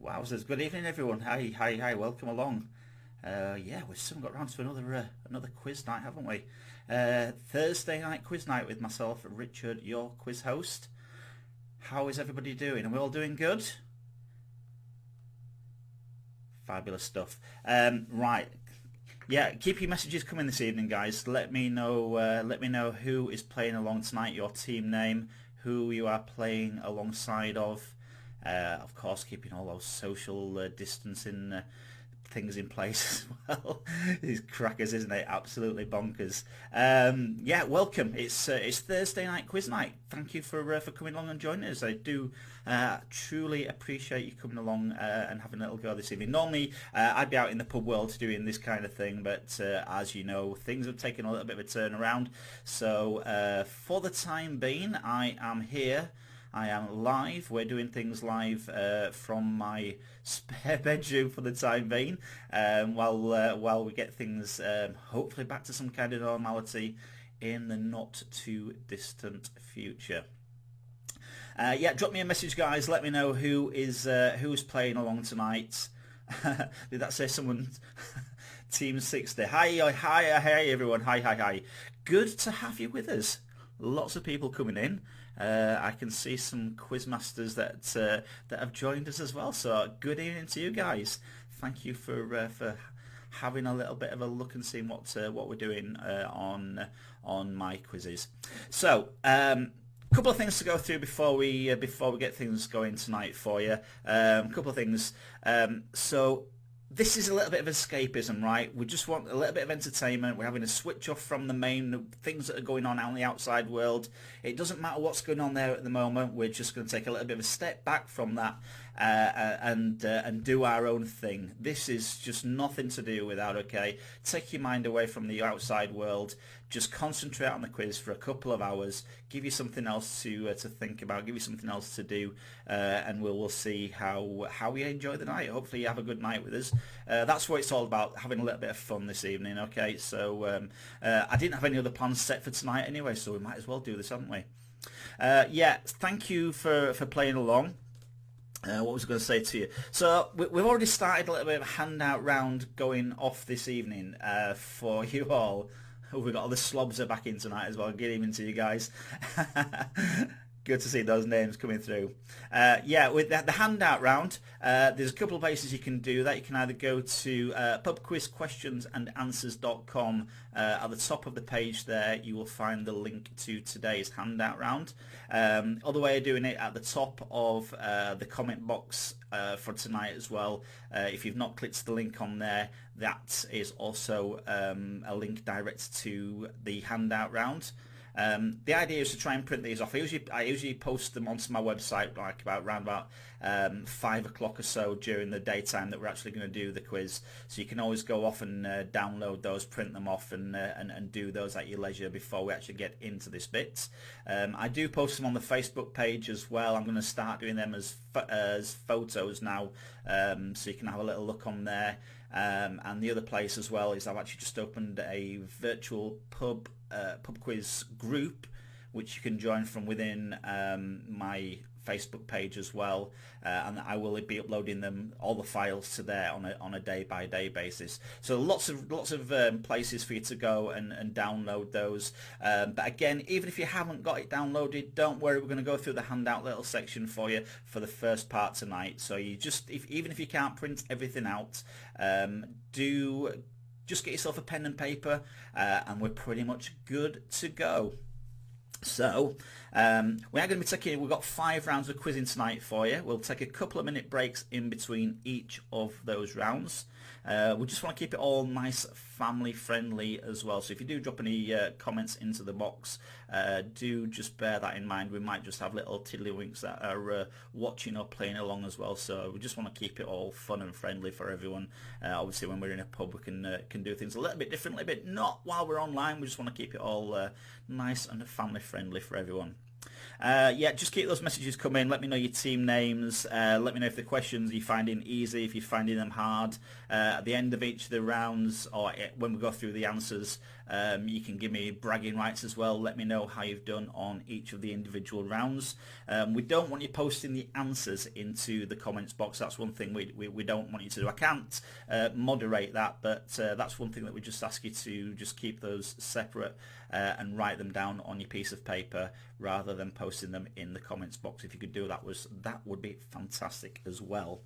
Wowzers, good evening everyone. Hi, welcome along. Yeah, we've soon got round to another quiz night, haven't we? Thursday night quiz night with myself, Richard, your quiz host. How is everybody doing? Are we all doing good? Fabulous stuff. Right. Yeah, keep your messages coming this evening, guys. Let me know who is playing along tonight, your team name, who you are playing alongside of. Of course, keeping all those social distancing things in place as well. These crackers, isn't it? Absolutely bonkers. Yeah, welcome. It's Thursday night quiz night. Thank you for coming along and joining us. I do truly appreciate you coming along and having a little go this evening. Normally, I'd be out in the pub world doing this kind of thing, but as you know, things have taken a little bit of a turn around. So for the time being, I am here. I am live. We're doing things live from my spare bedroom for the time being, while we get things hopefully back to some kind of normality in the not too distant future. Yeah, drop me a message, guys. Let me know who's playing along tonight. Did that say someone? Team 60. Hi everyone. Hi. Good to have you with us. Lots of people coming in. I can see some quizmasters that have joined us as well. So good evening to you guys. Thank you for having a little bit of a look and seeing what we're doing on my quizzes. So couple of things to go through before we get things going tonight for you. Couple of things. So this is a little bit of escapism, right? We just want a little bit of entertainment. We're having a switch off from the main things that are going on out in the outside world. It doesn't matter what's going on there at the moment. We're just going to take a little bit of a step back from that and do our own thing. This is just nothing to do with that, okay? Take your mind away from the outside world. Just concentrate on the quiz for a couple of hours. Give you something else to think about. Give you something else to do, and we'll see how we enjoy the night. Hopefully you have a good night with us. That's what it's all about, having a little bit of fun this evening, okay? So I didn't have any other plans set for tonight anyway, so we might as well do this, haven't we? Yeah, thank you for playing along. What was I going to say to you? So we've already started a little bit of a handout round going off this evening for you all. Oh, we've got all the slobs are back in tonight as well. Good evening to you guys. Good to see those names coming through. Yeah, with the handout round, there's a couple of places you can do that. You can either go to pubquizquestionsandanswers.com. At the top of the page there, you will find the link to today's handout round. Other way of doing it, at the top of the comment box for tonight as well. If you've not clicked the link on there, that is also a link direct to the handout round. The idea is to try and print these off. I usually post them onto my website like around 5 o'clock or so during the daytime that we're actually going to do the quiz. So you can always go off and download those, print them off, and do those at your leisure before we actually get into this bit. I do post them on the Facebook page as well. I'm going to start doing them as photos now, so you can have a little look on there. And the other place as well is I've actually just opened a virtual pub quiz group, which you can join from within my Facebook page as well, and I will be uploading all the files to there on a day-by-day basis. So lots of places for you to go and download those. But again, even if you haven't got it downloaded, don't worry. We're going to go through the handout little section for you for the first part tonight. So you even if you can't print everything out, just get yourself a pen and paper, and we're pretty much good to go. So we are going to be we've got 5 rounds of quizzing tonight for you. We'll take a couple of minute breaks in between each of those rounds. We just want to keep it all nice, family friendly as well. So if you do drop any comments into the box, do just bear that in mind. We might just have little tiddlywinks that are watching or playing along as well. So we just want to keep it all fun and friendly for everyone. Obviously, when we're in a pub, we can do things a little bit differently, but not while we're online. We just want to keep it all nice and family friendly for everyone. Yeah, just keep those messages coming. Let me know your team names. Let me know if the questions you're finding easy, if you're finding them hard. At the end of each of the rounds, or when we go through the answers, You can give me bragging rights as well. Let me know how you've done on each of the individual rounds. We don't want you posting the answers into the comments box. That's one thing we don't want you to do. I can't moderate that, but that's one thing that we just ask you to just keep those separate and write them down on your piece of paper rather than posting them in the comments box. If you could do that, would be fantastic as well.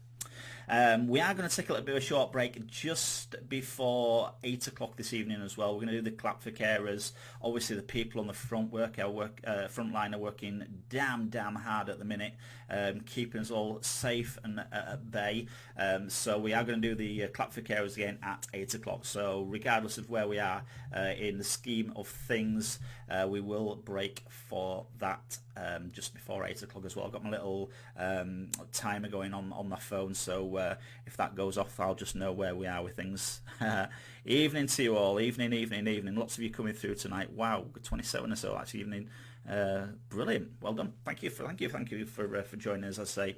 We are going to take a little bit of a short break just before 8 o'clock this evening as well. We're going to do the clap for carers. Obviously the people on the front line are working damn hard at the minute, keeping us all safe and at bay. So we are going to do the clap for carers again at 8 o'clock. So regardless of where we are in the scheme of things, we will break for that just before 8 o'clock as well. I've got my little timer going on my phone, so if that goes off, I'll just know where we are with things. Evening to you all. Evening. Lots of you coming through tonight. Wow, 27 or so that's evening. Brilliant. Well done. Thank you for joining us, I say.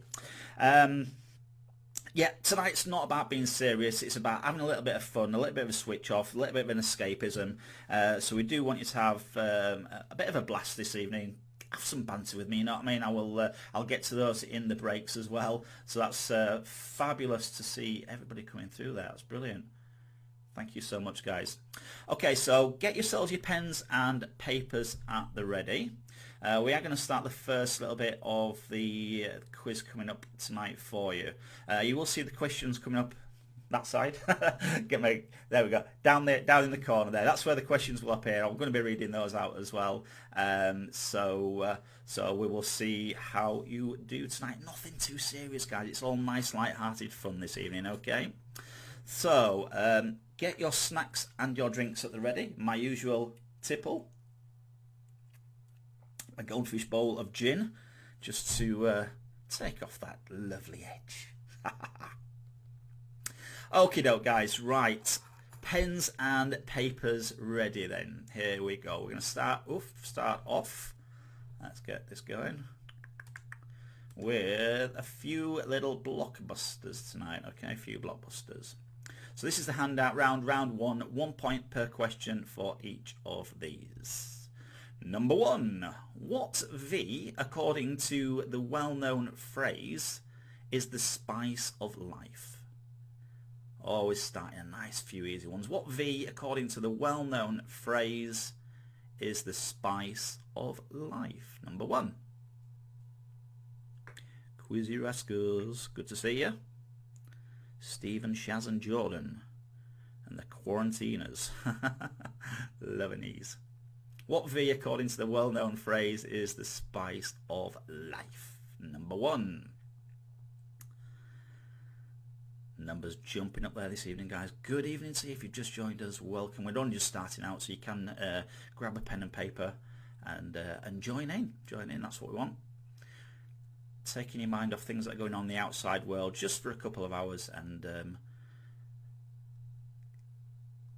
Yeah, tonight's not about being serious. It's about having a little bit of fun, a little bit of a switch off, a little bit of an escapism. So we do want you to have a bit of a blast this evening. Have some banter with me, you know what I mean? I'll get to those in the breaks as well. So that's fabulous to see everybody coming through there. That's brilliant. Thank you so much, guys. Okay, so get yourselves your pens and papers at the ready. We are going to start the first little bit of the quiz coming up tonight for you. You will see the questions coming up that side. There we go, down in the corner there. That's where the questions will appear. I'm going to be reading those out as well. So we will see how you do tonight. Nothing too serious, guys. It's all nice, light-hearted fun this evening. Okay. So get your snacks and your drinks at the ready. My usual tipple, a goldfish bowl of gin, just to take off that lovely edge. Okie doke, guys. Right, pens and papers ready then. Here we go. We're going to start off. Let's get this going with a few little blockbusters tonight. Okay, a few blockbusters. So this is the handout round one. 1 point per question for each of these. Number one. What V, according to the well-known phrase, is the spice of life? Always starting a nice few easy ones. What V, according to the well-known phrase, is the spice of life? Number one. Quizzy Rascals, good to see you. Stephen, Shaz and Jordan and the Quarantiners. Lebanese. What V, according to the well-known phrase, is the spice of life? Number one. Numbers jumping up there this evening, guys. Good evening to you. If you've just joined us, welcome. We're only just starting out, so you can grab a pen and paper and join in. That's what we want. Taking your mind off things that are going on in the outside world just for a couple of hours and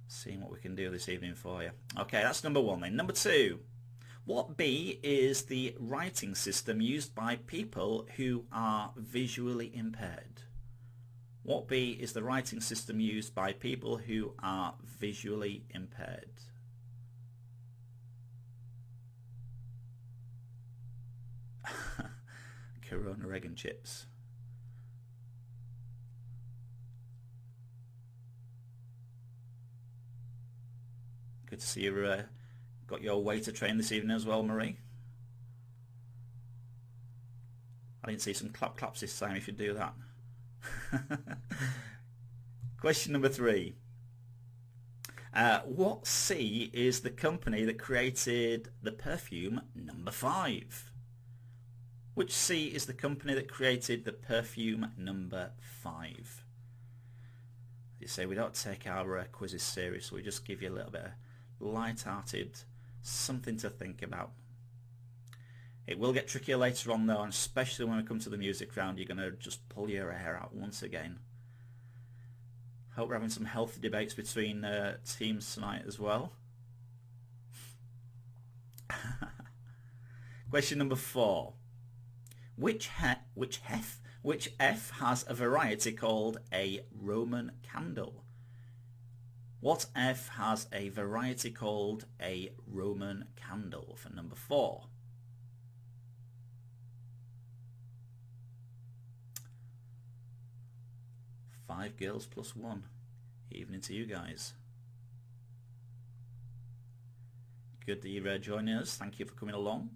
seeing what we can do this evening for you. Okay, that's number one then. Number two. What B is the writing system used by people who are visually impaired? What B is the writing system used by people who are visually impaired? Corona egg and chips. Good to see you got your waiter train this evening as well, Marie. I didn't see some claps this time if you do that. Question number three. What C is the company that created the perfume number 5? Which C is the company that created the perfume number 5? You say we don't take our quizzes serious, we just give you a little bit of light-hearted something to think about. It will get trickier later on though, and especially when we come to the music round, you're going to just pull your hair out once again. Hope we're having some healthy debates between teams tonight as well. Question number 4. Which F has a variety called a Roman candle? What F has a variety called a Roman candle for number 4? Five girls plus one. Evening to you guys. Good that you're joining us. Thank you for coming along.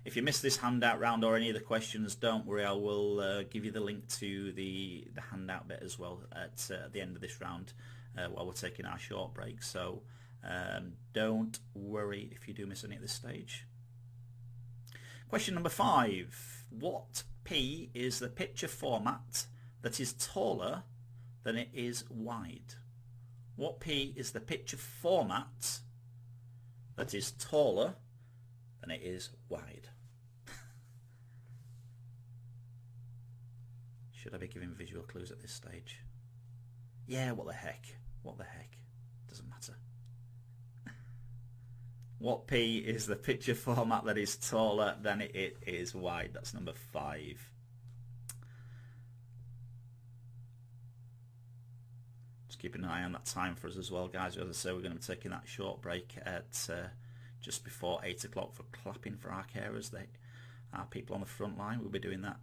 If you missed this handout round or any of the questions, don't worry, I will give you the link to the handout bit as well at the end of this round while we're taking our short break. So don't worry if you do miss any at this stage. Question number 5. What P is the picture format that is taller than it is wide? What P is the picture format that is taller than it is wide? Should I be giving visual clues at this stage? Yeah, what the heck? What the heck? Doesn't matter. What P is the picture format that is taller than it is wide? That's number 5. Just keeping an eye on that time for us as well, guys. As I say, we're going to be taking that short break at just before 8 o'clock for clapping for our carers. Our people on the front line will be doing that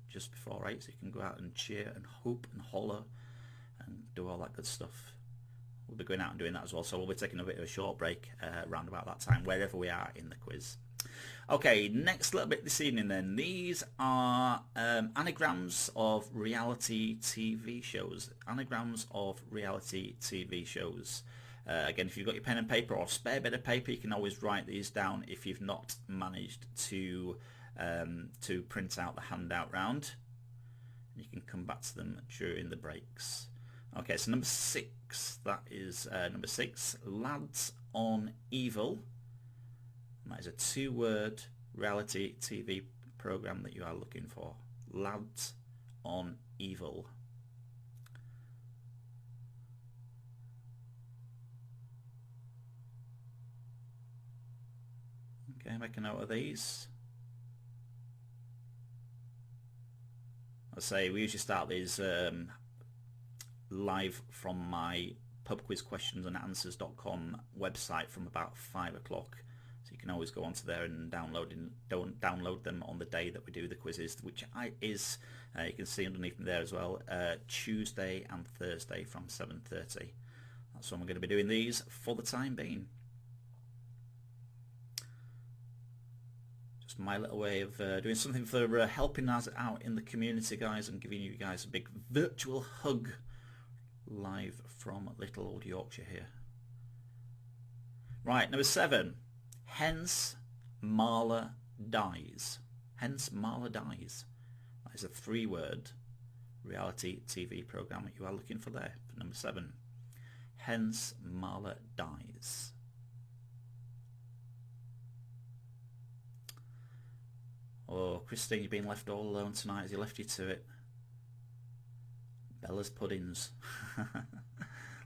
just before 8, so you can go out and cheer and hope and holler and do all that good stuff. We'll be going out and doing that as well, so we'll be taking a bit of a short break around about that time, wherever we are in the quiz. Okay, next little bit this evening then. These are anagrams of reality TV shows. Anagrams of reality TV shows. Again, if you've got your pen and paper or a spare bit of paper, you can always write these down if you've not managed to print out the handout round. You can come back to them during the breaks. Okay, so number 6, that is number 6, Lads on Evil. And that is a 2-word reality TV program that you are looking for. Lads on Evil. Okay, make a note of these. I say we usually start these live from my pubquizquestionsandAnswers.com website from about 5 o'clock. So you can always go onto there and download them on the day that we do the quizzes, which is, you can see underneath me there as well, Tuesday and Thursday from 7:30. That's when we're going to be doing these for the time being. Just my little way of doing something for helping us out in the community, guys, and giving you guys a big virtual hug live from little old Yorkshire here. Right, number 7. Hence Marla Dies. Hence Marla Dies. That is a 3-word reality TV program that you are looking for there for number 7. Hence Marla Dies. Oh, Christine, you've been left all alone tonight. Has he left you to it? Bella's Puddings.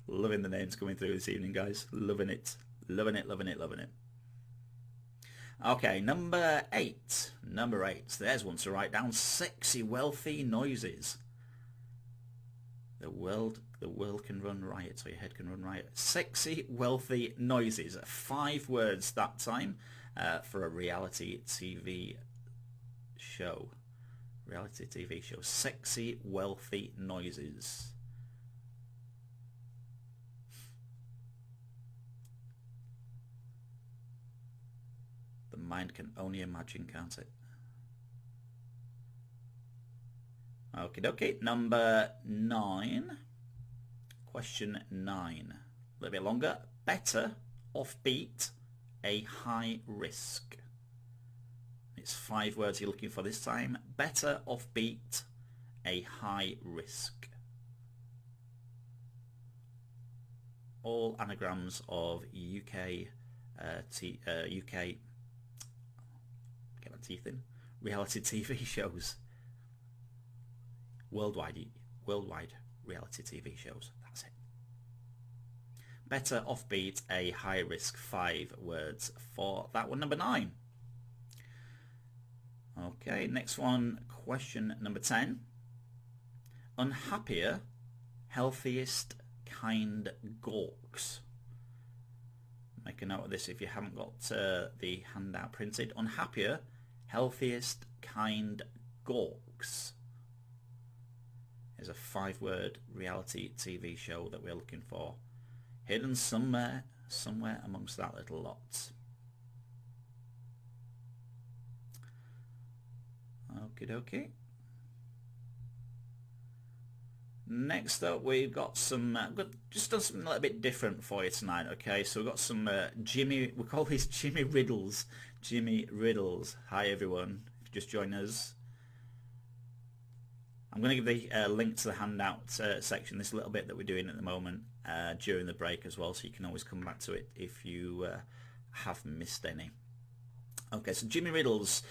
Loving the names coming through this evening, guys. Loving it. Loving it, loving it, loving it. Okay, number 8. Number 8. There's one to write down. Sexy, wealthy noises. The world can run riot, or your head can run riot. Sexy, wealthy noises. 5 words that time for a reality TV show. Reality TV show. Sexy, wealthy noises. The mind can only imagine, can't it? Okie dokie. Number 9. Question 9. A little bit longer. Better, offbeat, a high risk. It's 5 words you're looking for this time. Better, offbeat, a high risk. All anagrams of UK, UK, get my teeth in, reality TV shows. Worldwide reality TV shows. That's it. Better, offbeat, a high risk. 5 words for that one. Number 9. Okay, next one, question number 10. Unhappier Healthiest kind gawks. Make a note of this if you haven't got the handout printed. Unhappier, healthiest kind gawks is a 5-word reality TV show that we're looking for. Hidden somewhere amongst that little lot. Okie dokie. Next up, we've got some, just done something a little bit different for you tonight, okay? So we've got some we call these Jimmy Riddles. Jimmy Riddles. Hi everyone, if you just joined us. I'm going to give the link to the handout section, this little bit that we're doing at the moment during the break as well, so you can always come back to it if you have missed any. Okay, so Jimmy Riddles,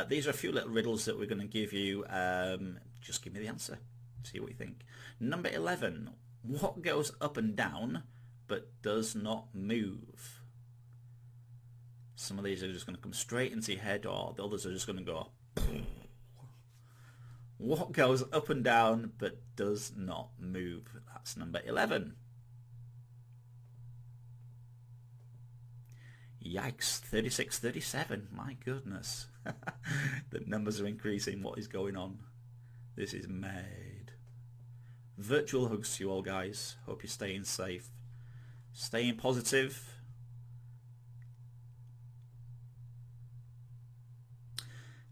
these are a few little riddles that we're going to give you. Just give me the answer. See what you think. Number 11. What goes up and down but does not move? Some of these are just going to come straight into your head, or the others are just going to go. What goes up and down but does not move? That's number 11. Yikes, 36, 37. My goodness. The numbers are increasing. What is going on? This is mad. Virtual hugs to you all, guys. Hope you're staying safe. Staying positive.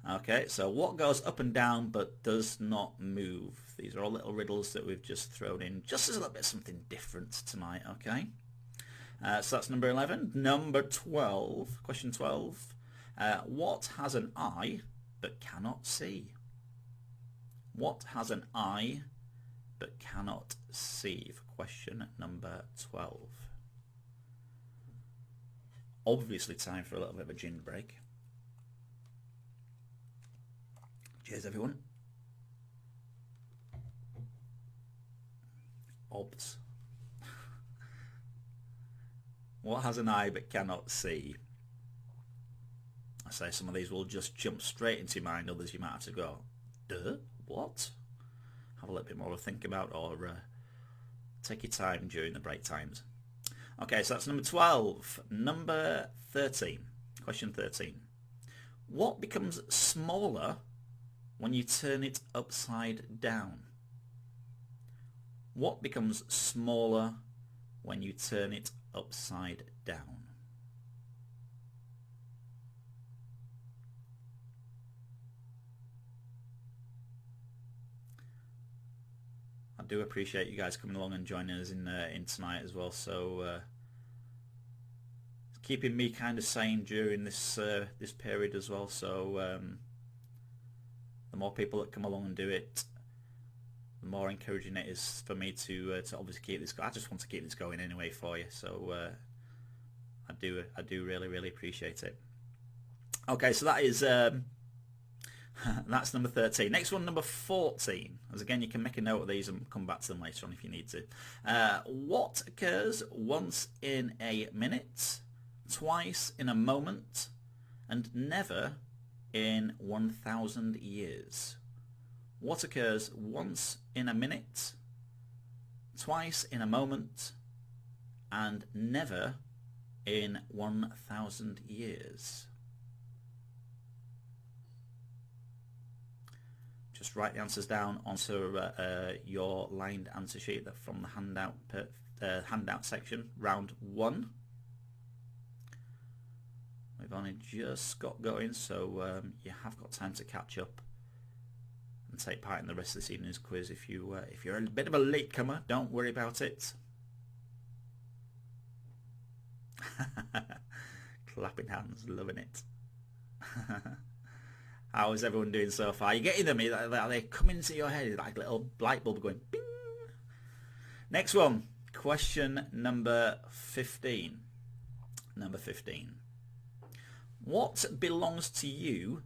Okay, so what goes up and down but does not move? These are all little riddles that we've just thrown in, just as a little bit of something different tonight, okay? So that's number 11. Number 12, question 12. What has an eye but cannot see? What has an eye but cannot see? For question number 12. Obviously time for a little bit of a gin break. Cheers everyone. Obs. What has an eye but cannot see? I say some of these will just jump straight into your mind, others you might have to go, duh, what? Have a little bit more to think about, or take your time during the break times. Okay, so that's number 12. Number 13. Question 13. What becomes smaller when you turn it upside down? What becomes smaller when you turn it upside down? I do appreciate you guys coming along and joining us in tonight as well. So it's keeping me kind of sane during this this period as well. So the more people that come along and do it, the more encouraging it is for me to obviously keep this. I just want to keep this going anyway for you. So I do really appreciate it. Okay, so that is that's number 13. Next one, number 14. As again, you can make a note of these and come back to them later on if you need to. What occurs once in a minute, twice in a moment, and never in 1,000 years? What occurs once in a minute, twice in a moment, and never in 1,000 years? Just write the answers down onto your lined answer sheet from the handout section, round 1. We've only just got going, so you have got time to catch up and take part in the rest of this evening's quiz. If you're a bit of a latecomer, don't worry about it. Clapping hands, loving it. How is everyone doing so far? You're getting them? Are they coming into your head like a little light bulb going bing? Next one, question number 15. Number 15. What belongs to you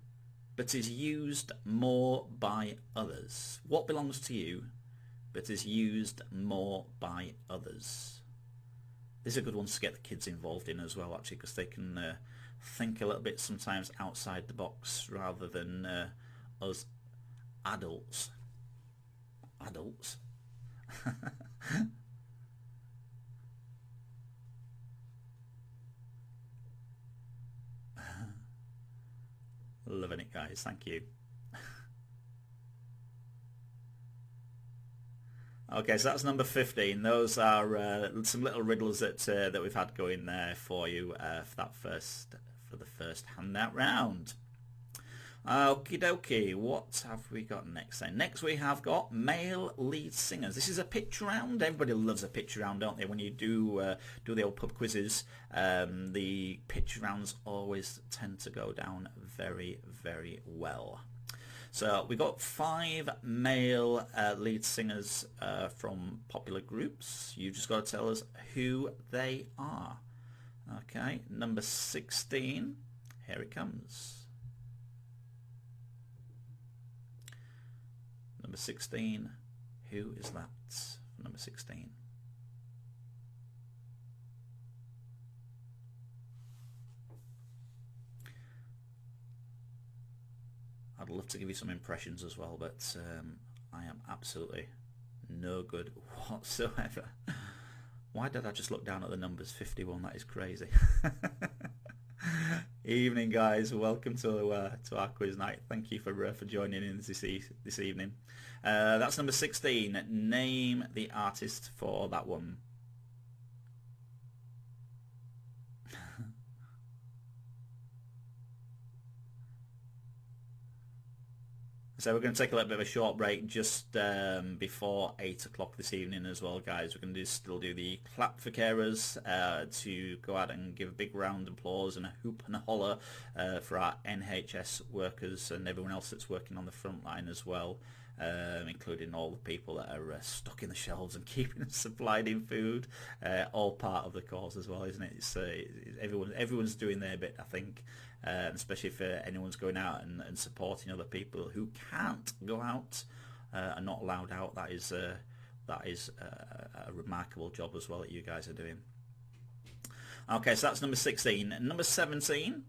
but is used more by others? What belongs to you but is used more by others? This is a good one to get the kids involved in as well, actually, because they can think a little bit sometimes outside the box rather than us adults. Loving it, guys. Thank you. Okay, so that's number 15. Those are some little riddles that we've had going there for you for the first handout round. Okie dokie, what have we got next then? Next we have got male lead singers. This is a pitch round. Everybody loves a pitch round, don't they? When you do the old pub quizzes, the pitch rounds always tend to go down very, very well. So we got 5 male lead singers from popular groups. You just got to tell us who they are. Okay, number 16, here it comes. Number 16, who is that? Number 16. I'd love to give you some impressions as well, but I am absolutely no good whatsoever. Why did I just look down at the numbers? 51, that is crazy. Evening, guys. Welcome to our quiz night. Thank you for joining in this evening. That's number 16. Name the artist for that one. So we're going to take a little bit of a short break just before 8 o'clock this evening as well, guys. We're going to still do the clap for carers to go out and give a big round of applause and a hoop and a holler for our NHS workers and everyone else that's working on the front line as well, including all the people that are stuck in the shelves and keeping us supplied in food. All part of the cause as well, isn't it? It's, everyone's doing their bit, I think. Especially if anyone's going out and supporting other people who can't go out and not allowed out. That is a remarkable job as well that you guys are doing. Okay, so that's number 16. Number 17,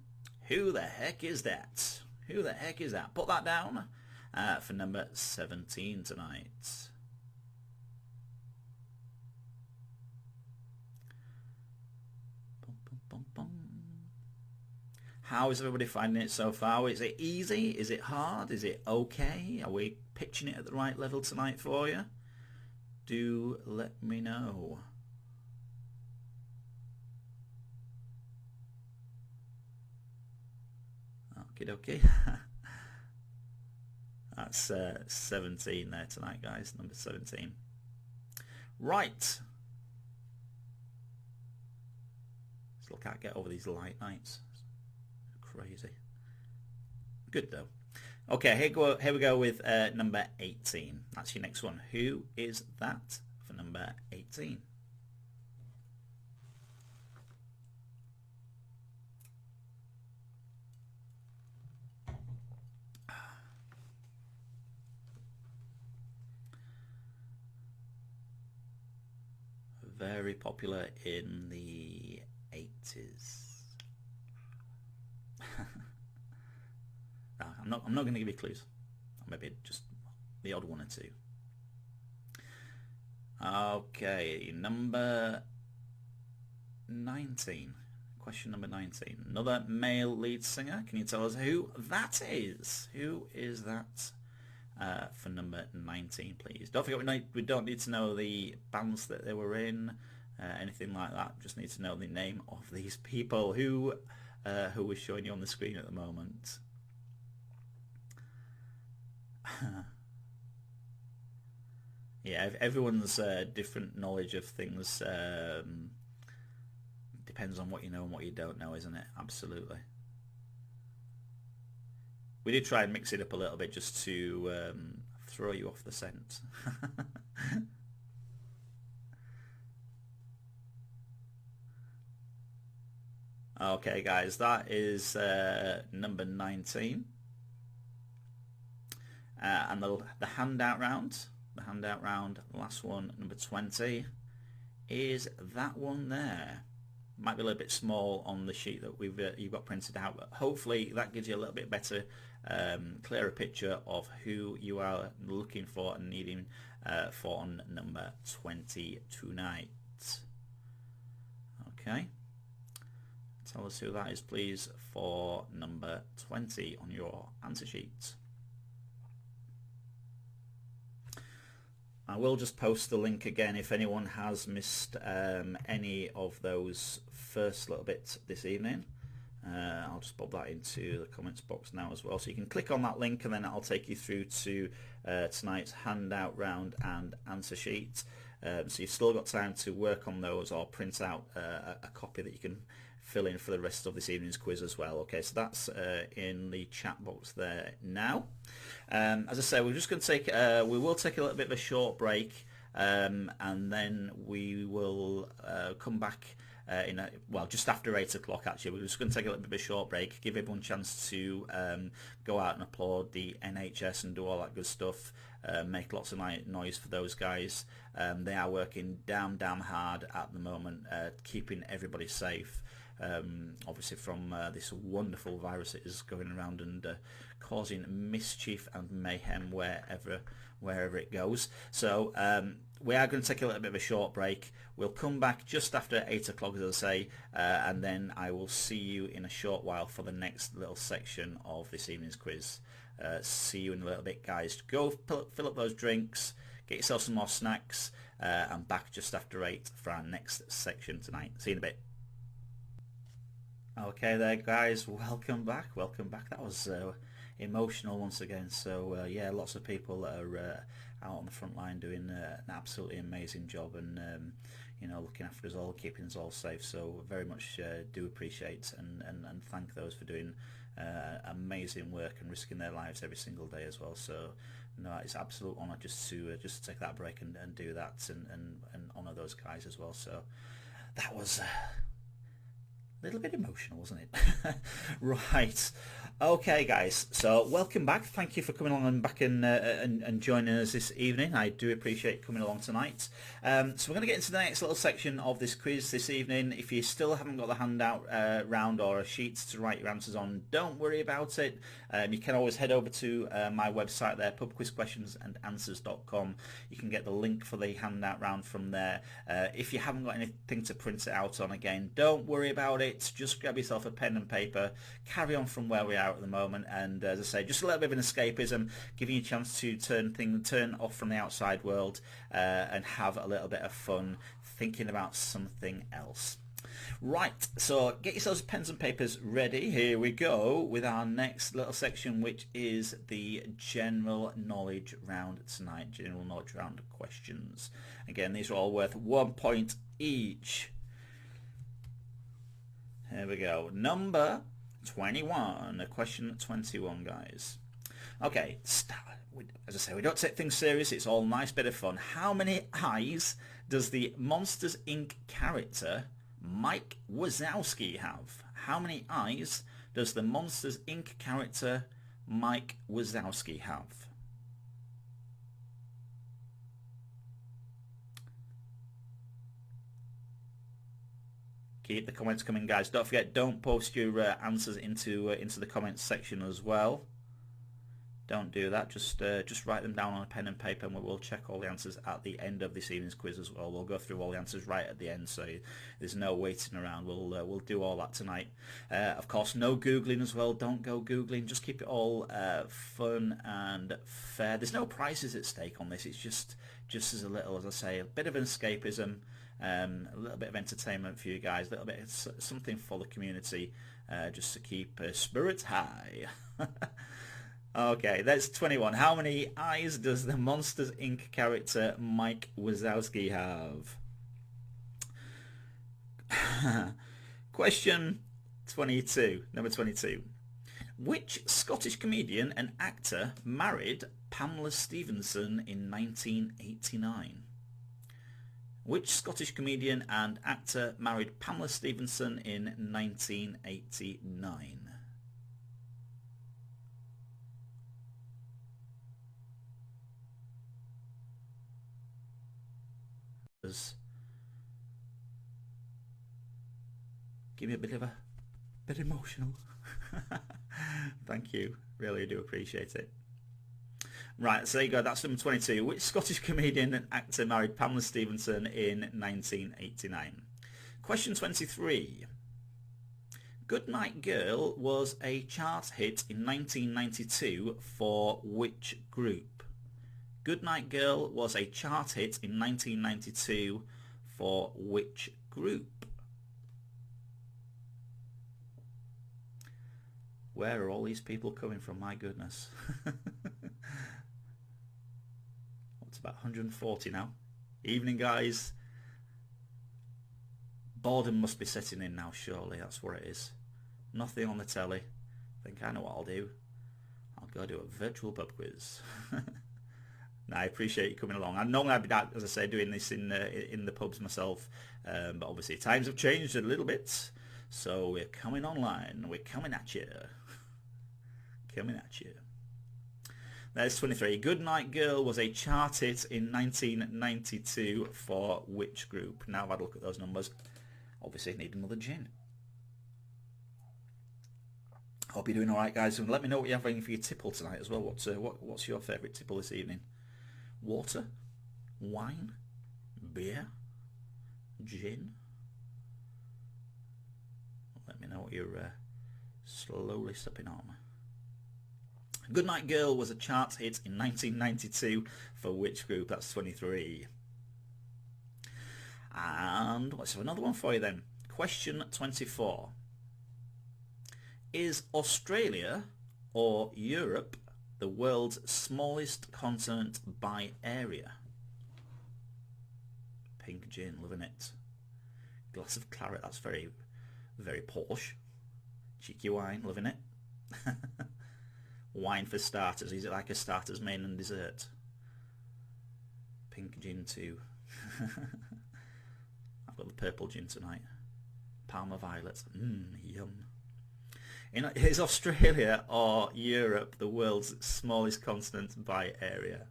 who the heck is that? Who the heck is that? Put that down for number 17 tonight. Bum, bum, bum, bum. How is everybody finding it so far? Is it easy? Is it hard? Is it okay? Are we pitching it at the right level tonight for you? Do let me know. Okie dokie. That's 17 there tonight, guys. Number 17. Right. Still can't get over these light nights. Crazy. Good though. Okay, here we go with number 18. That's your next one. Who is that for number 18? Very popular in the 80s. I'm not going to give you clues. Maybe just the odd one or two. Okay, number 19. Question number 19. Another male lead singer. Can you tell us who that is? Who is that for number 19, please? Don't forget we don't need to know the bands that they were in, anything like that. Just need to know the name of these people who we're showing you on the screen at the moment. Yeah, everyone's different knowledge of things depends on what you know and what you don't know, isn't it? Absolutely. We did try and mix it up a little bit just to throw you off the scent. Okay, guys, that is number 19. And the handout round, last one, number 20, is that one there. Might be a little bit small on the sheet that you've got printed out, but hopefully that gives you a little bit better, clearer picture of who you are looking for and needing for on number 20 tonight. Okay, tell us who that is, please, for number 20 on your answer sheet. I will just post the link again if anyone has missed any of those first little bits this evening. I'll just pop that into the comments box now as well, so you can click on that link and then I'll take you through to tonight's handout round and answer sheet. So you've still got time to work on those or print out a copy that you can fill in for the rest of this evening's quiz as well. Okay, so that's in the chat box there now. As I say, we're just going to take we will take a little bit of a short break, and then we will come back just after 8 o'clock. Actually, we're just going to take a little bit of a short break, give everyone a chance to go out and applaud the NHS and do all that good stuff, make lots of noise for those guys. They are working damn hard at the moment, keeping everybody safe, obviously from this wonderful virus that is going around and causing mischief and mayhem wherever it goes. So we are going to take a little bit of a short break. We'll come back just after 8 o'clock, as I say, and then I will see you in a short while for the next little section of this evening's quiz. See you in a little bit, guys. Go fill up those drinks, get yourself some more snacks, and back just after 8 for our next section tonight. See you in a bit. Okay there, guys, welcome back. That was emotional once again. So yeah, lots of people that are out on the front line doing an absolutely amazing job, and looking after us all, keeping us all safe. So very much do appreciate and thank those for doing amazing work and risking their lives every single day as well. So no, it's an absolute honour just to take that break and do that and honour those guys as well. So that was little bit emotional, wasn't it? Right. Okay, guys. So welcome back. Thank you for coming along and back and joining us this evening. I do appreciate coming along tonight. So we're going to get into the next little section of this quiz this evening. If you still haven't got the handout round or a sheet to write your answers on, don't worry about it. You can always head over to my website there, pubquizquestionsandanswers.com. You can get the link for the handout round from there. If you haven't got anything to print it out on, again, don't worry about it. Just grab yourself a pen and paper, carry on from where we are at the moment, and as I say, just a little bit of an escapism, giving you a chance to turn off from the outside world and have a little bit of fun thinking about something else. Right, so get yourselves pens and papers ready. Here we go with our next little section, which is the general knowledge round tonight. General knowledge round questions. Again, these are all worth 1 point each. Here we go. Number 21. Question 21, guys. Okay, as I say, we don't take things serious. It's all nice bit of fun. How many eyes does the Monsters, Inc. character Mike Wazowski have? How many eyes does the Monsters, Inc. character Mike Wazowski have? Keep the comments coming, guys. Don't forget, don't post your answers into the comments section as well. Don't do that. Just write them down on a pen and paper, and we will check all the answers at the end of this evening's quiz as well. We'll go through all the answers right at the end, so there's no waiting around. We'll do all that tonight. Of course, no googling as well. Don't go googling. Just keep it all fun and fair. There's no prizes at stake on this. It's just as a little, as I say, a bit of an escapism. A little bit of entertainment for you guys, a little bit of something for the community, just to keep spirits high. Okay, that's 21. How many eyes does the Monsters, Inc. character Mike Wazowski have? Question 22, number 22. Which Scottish comedian and actor married Pamela Stephenson in 1989? Which Scottish comedian and actor married Pamela Stephenson in 1989? making me a bit emotional. Thank you. Really do appreciate it. Right, so there you go. That's number 22. Which Scottish comedian and actor married Pamela Stephenson in 1989? Question 23. Goodnight Girl was a chart hit in 1992 for which group? Goodnight Girl was a chart hit in 1992 for which group? Where are all these people coming from? My goodness. What's about 140 now? Evening, guys. Boredom must be setting in now, surely. That's what it is. Nothing on the telly. I think I know what I'll do. I'll go do a virtual pub quiz. No, I appreciate you coming along. I normally I'd be, as I say, doing this in the pubs myself, but obviously times have changed a little bit, so we're coming online. We're coming at you. Coming at you. There's 23. Goodnight Girl was a chart hit in 1992 for which group? Now I've had a look at those numbers. Obviously need another gin. Hope you're doing all right, guys, and let me know what you're having for your tipple tonight as well. What's your favourite tipple this evening? Water? Wine? Beer? Gin? Let me know what you're slowly sipping on. Goodnight Girl was a chart hit in 1992 for which group? That's 23. And let's have another one for you then. Question 24. Is Australia or Europe the world's smallest continent by area? Pink gin, loving it. Glass of claret, that's very, very posh. Cheeky wine, loving it. Wine for starters. Is it like a starters, main and dessert? Pink gin too. I've got the purple gin tonight. Parma violets. Yum. Is Australia or Europe the world's smallest continent by area?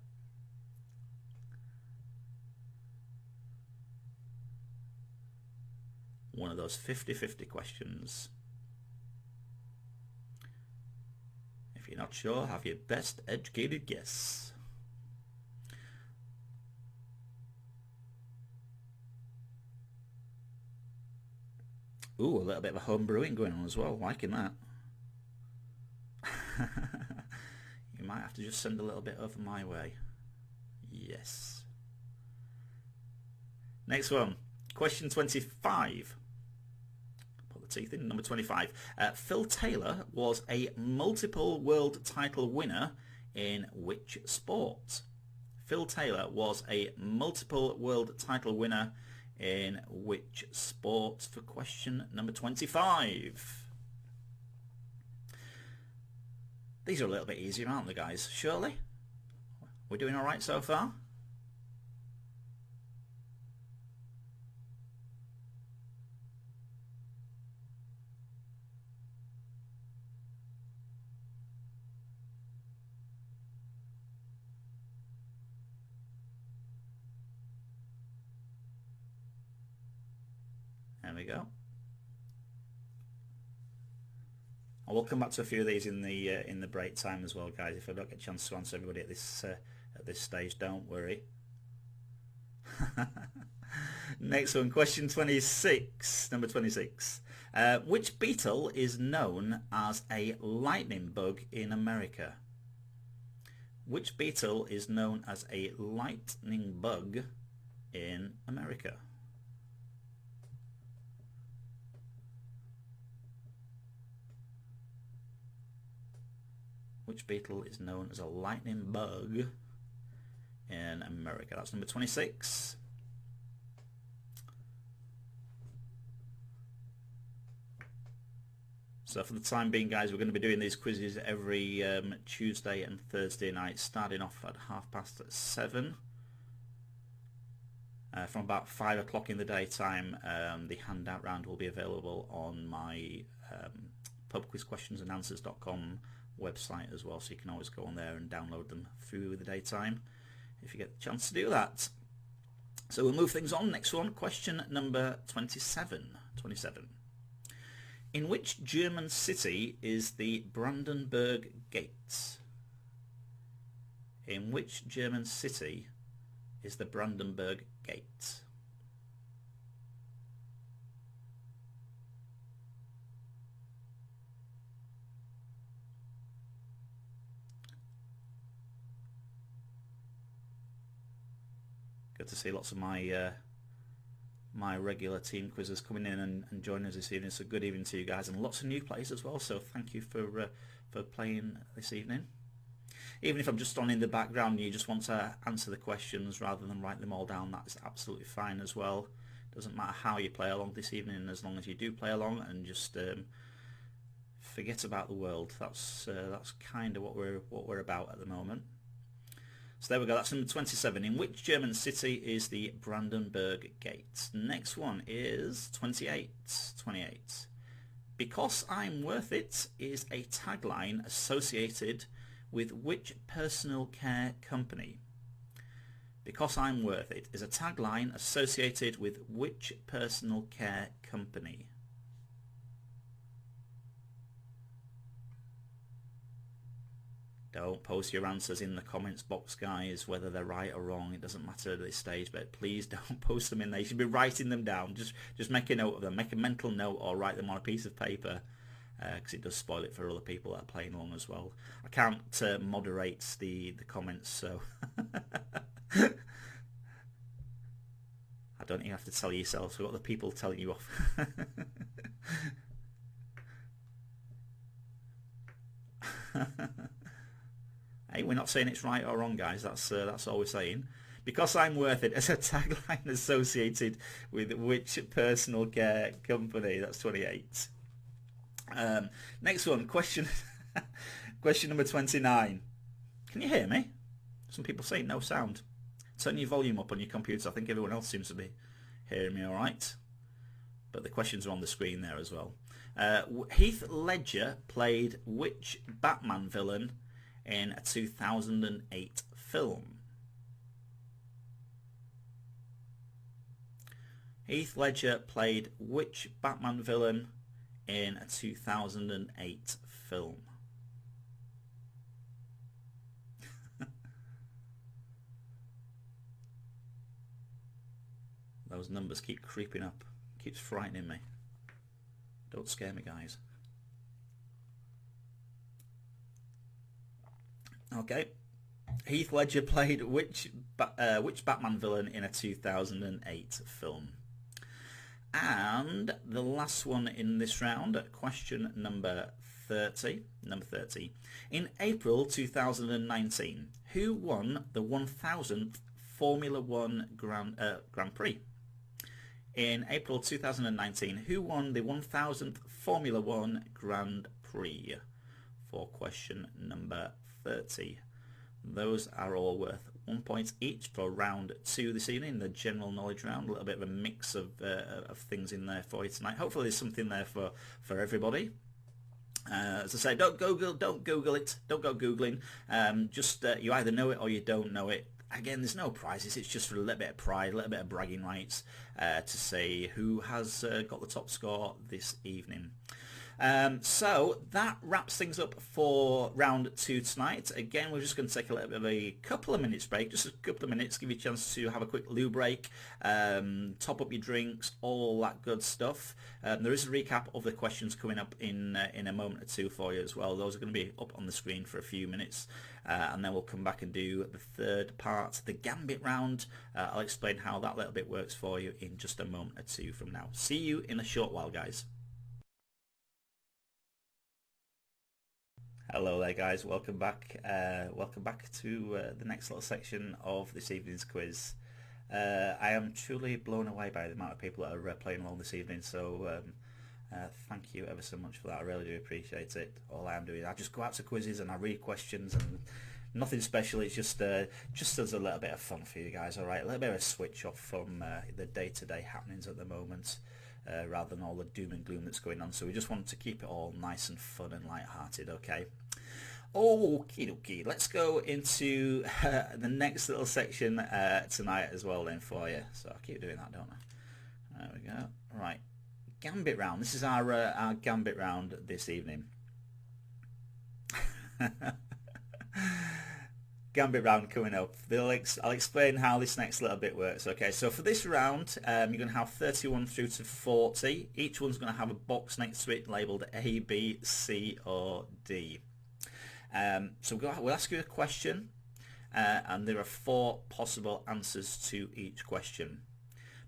One of those 50-50 questions. If you're not sure, have your best educated guess. Ooh, a little bit of a home brewing going on as well, liking that. You might have to just send a little bit over my way. Yes. Next one, question 25. Put the teeth in, number 25. Phil Taylor was a multiple world title winner in which sport? Phil Taylor was a multiple world title winner in which sport for question number 25? These are a little bit easier, aren't they, guys? Surely? We're doing all right so far? There we go. I will come back to a few of these in the break time as well, guys. If I don't get a chance to answer everybody at this stage, don't worry. Next one, question 26, number 26. Which beetle is known as a lightning bug in America? Which beetle is known as a lightning bug in America? Which beetle is known as a lightning bug in America? That's number 26. So for the time being, guys, we're going to be doing these quizzes every Tuesday and Thursday night, starting off at 7:30. From about 5 o'clock in the daytime, the handout round will be available on my pubquizquestionsananswers.com website as well, so you can always go on there and download them through the daytime if you get the chance to do that. So we'll move things on. Next one, question number 27. In which German city is the Brandenburg Gate? In which German city is the Brandenburg Gate? Good to see lots of my my regular team quizzes coming in and joining us this evening. So good evening to you guys, and lots of new players as well. So thank you for playing this evening. Even if I'm just on in the background and you just want to answer the questions rather than write them all down, that's absolutely fine as well. Doesn't matter how you play along this evening, as long as you do play along and just forget about the world. That's kind of what we're about at the moment. So there we go, that's number 27. In which German city is the Brandenburg Gate? Next one is 28. 28. Because I'm worth it is a tagline associated with which personal care company? Because I'm worth it is a tagline associated with which personal care company? Don't post your answers in the comments box, guys, whether they're right or wrong. It doesn't matter at this stage, but please don't post them in there. You should be writing them down. Just make a note of them. Make a mental note or write them on a piece of paper, because it does spoil it for other people that are playing along as well. I can't moderate the comments, so I don't even have to tell you yourself, so I've got the people telling you off. Hey, we're not saying it's right or wrong, guys. That's all we're saying. Because I'm worth it as a tagline associated with which personal care company? That's 28. Next one, question number 29. Can you hear me? Some people say no sound. Turn your volume up on your computer. I think everyone else seems to be hearing me all right. But the questions are on the screen there as well. Heath Ledger played which Batman villain in a 2008 film? Heath Ledger played which Batman villain in a 2008 film? Those numbers keep creeping up. Keeps frightening me. Don't scare me, guys. Okay. Heath Ledger played which Batman villain in a 2008 film? And the last one in this round, question number 30. Number 30. In April 2019, who won the 1000th Formula One Grand Prix? In April 2019, who won the 1000th Formula One Grand Prix? For question number 30. Those are all worth 1 point each for round 2 this evening, the general knowledge round. A little bit of a mix of things in there for you tonight. Hopefully there's something there for everybody. As I say, don't Google it. Don't go Googling. You either know it or you don't know it. Again, there's no prizes. It's just for a little bit of pride, a little bit of bragging rights to say who has got the top score this evening. So that wraps things up for round 2 tonight. Again, we're just going to take a little bit of a couple of minutes break, just a couple of minutes, give you a chance to have a quick loo break, top up your drinks, all that good stuff. There is a recap of the questions coming up in a moment or two for you as well. Those are going to be up on the screen for a few minutes, and then we'll come back and do the third part, the Gambit round. I'll explain how that little bit works for you in just a moment or two from now. See you in a short while, guys. Hello there, guys. Welcome back. Welcome back to the next little section of this evening's quiz. I am truly blown away by the amount of people that are playing along this evening, so thank you ever so much for that. I really do appreciate it. All I am doing, I just go out to quizzes and I read questions, and nothing special. It's just as a little bit of fun for you guys. All right, a little bit of a switch off from the day-to-day happenings at the moment. Rather than all the doom and gloom that's going on. So we just want to keep it all nice and fun and light-hearted, okay? Okie dokie, let's go into the next little section tonight as well then for you. So I'll keep doing that, don't I? There we go. Right, Gambit round. This is our Gambit round this evening. Gambit round coming up. I'll explain how this next little bit works. Okay, so for this round, you're going to have 31 through to 40. Each one's going to have a box next to it labelled A, B, C or D. So we'll ask you a question, and there are 4 possible answers to each question.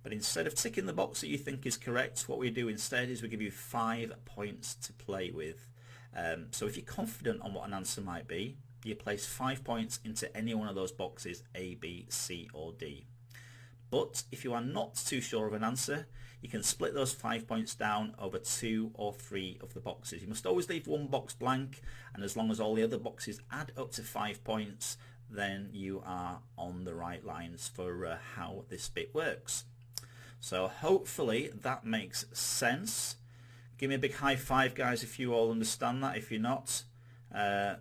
But instead of ticking the box that you think is correct, what we do instead is we give you 5 points to play with. So if you're confident on what an answer might be, you place 5 points into any one of those boxes, A, B, C or D. But if you are not too sure of an answer, you can split those 5 points down over 2 or 3 of the boxes. You must always leave one box blank, and as long as all the other boxes add up to 5 points, then you are on the right lines for how this bit works. So hopefully that makes sense. Give me a big high five, guys, if you all understand that. If you're not, yeah,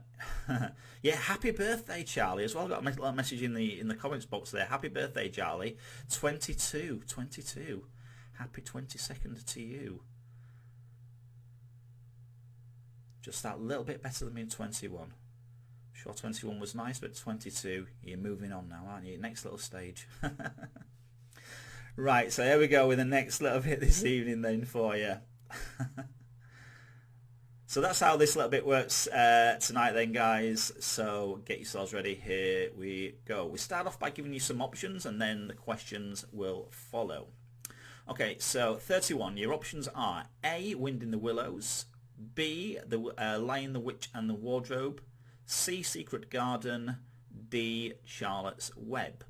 happy birthday, Charlie, as well. I got a little message in the comments box there. Happy birthday, Charlie. 22. Happy 22nd to you. Just that little bit better than being 21. Sure, 21 was nice, but 22, you're moving on now, aren't you? Next little stage. Right, so here we go with the next little bit this evening then for you. So that's how this little bit works tonight then, guys. So get yourselves ready. Here we go. We start off by giving you some options, and then the questions will follow. Okay, so 31. Your options are A, Wind in the Willows, B, the Lion, the Witch and the Wardrobe, C, Secret Garden, D, Charlotte's Web.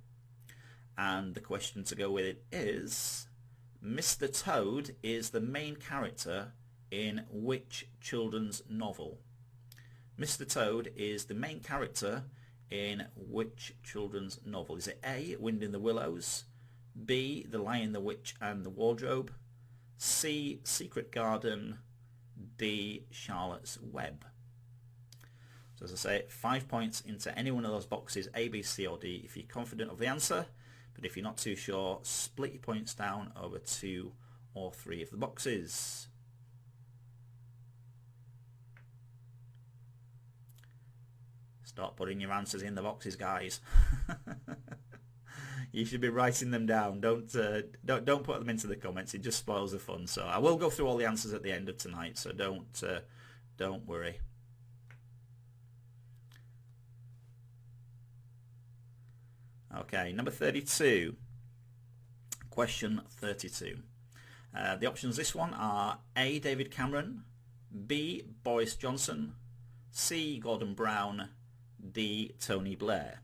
And the question to go with it is, Mr. Toad is the main character in which children's novel? Mr. Toad is the main character in which children's novel? Is it A, Wind in the Willows, B, The Lion, the Witch and the Wardrobe, C, Secret Garden, D, Charlotte's Web? So as I say, 5 points into any one of those boxes, A, B, C or D, if you're confident of the answer. But if you're not too sure, split your points down over 2 or 3 of the boxes. Start putting your answers in the boxes, guys. You should be writing them down. Don't put them into the comments. It just spoils the fun. So I will go through all the answers at the end of tonight. So don't worry. Okay, number 32. Question 32. The options this one are A, David Cameron, B, Boris Johnson, C, Gordon Brown, D, Tony Blair.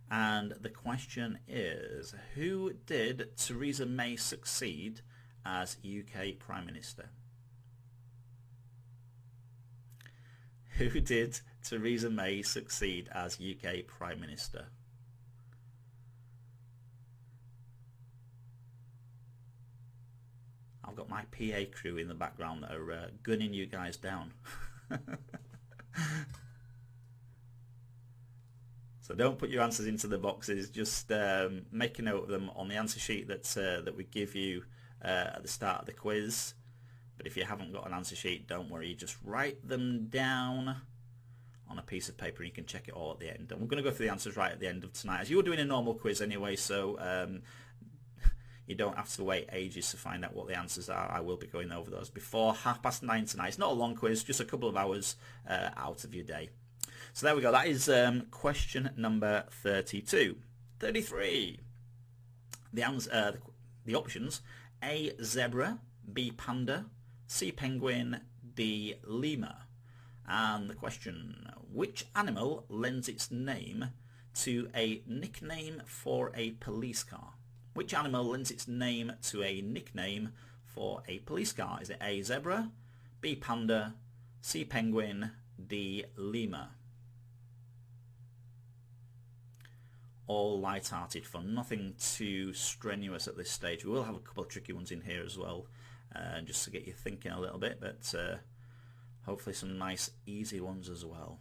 And the question is, who did Theresa May succeed as UK Prime Minister? Who did Theresa May succeed as UK Prime Minister? I've got my PA crew in the background that are gunning you guys down. So don't put your answers into the boxes. Just make a note of them on the answer sheet that we give you at the start of the quiz. But if you haven't got an answer sheet, don't worry. Just write them down on a piece of paper and you can check it all at the end. And we're going to go through the answers right at the end of tonight, as you're doing a normal quiz anyway, so you don't have to wait ages to find out what the answers are. I will be going over those before 9:30 tonight. It's not a long quiz, just a couple of hours out of your day. So there we go. That is question number 32. 33. The options: A, zebra, B, panda, C, penguin, D, lemur. And the question: which animal lends its name to a nickname for a police car? Which animal lends its name to a nickname for a police car? Is it A, zebra, B, panda, C, penguin, D, lemur? All light-hearted fun, nothing too strenuous at this stage. We will have a couple of tricky ones in here as well, just to get you thinking a little bit, but hopefully some nice easy ones as well.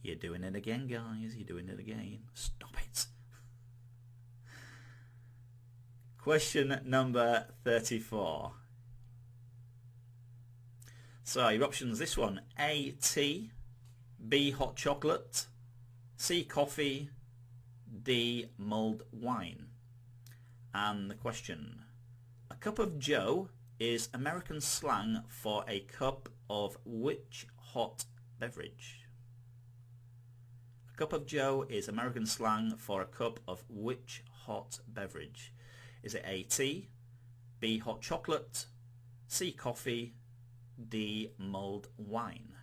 You're doing it again, guys. You're doing it again. Stop it. Question number 34. So your options, this one: A, tea, B, hot chocolate, C, coffee, D, mulled wine. And the question: a cup of joe is American slang for a cup of which hot beverage? A cup of joe is American slang for a cup of which hot beverage? Is it A, tea, B, hot chocolate, C, coffee, D, mulled wine?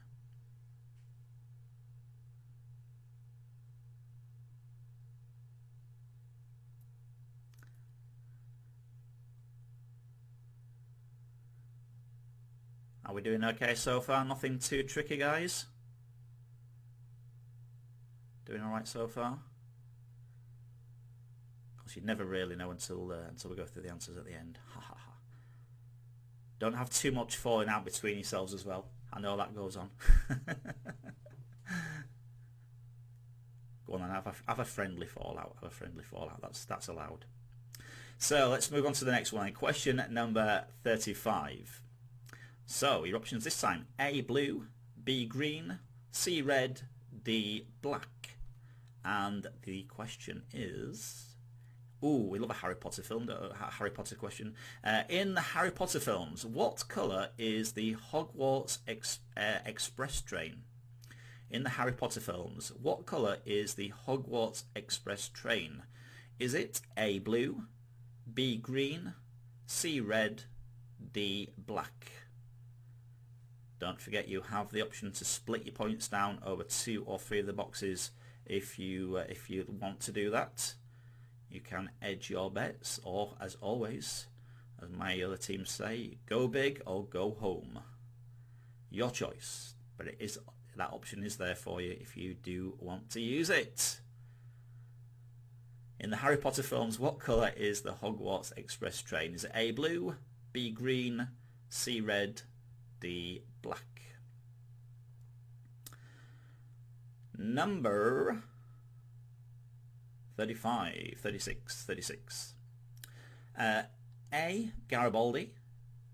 Are we doing okay so far? Nothing too tricky, guys? Doing alright so far? Of course, you'd never really know until we go through the answers at the end. Ha ha ha. Don't have too much falling out between yourselves as well. I know that goes on. Go on then, have a friendly fallout. Have a friendly fallout. That's allowed. So let's move on to the next one. Question number 35. So your options this time: A, blue, B, green, C, red, D, black. And the question is, ooh, we love a Harry Potter film, Harry Potter question. In the Harry Potter films, what colour is the Hogwarts Express train? In the Harry Potter films, what colour is the Hogwarts Express train? Is it A, blue, B, green, C, red, D, black? Don't forget you have the option to split your points down over 2 or 3 of the boxes if you want to do that. You can edge your bets, or as always, as my other teams say, go big or go home. Your choice, but that option is there for you if you do want to use it. In the Harry Potter films, what colour is the Hogwarts Express train? Is it A, blue, B, green, C, red, D, black? Number 35, 36, 36. A, Garibaldi,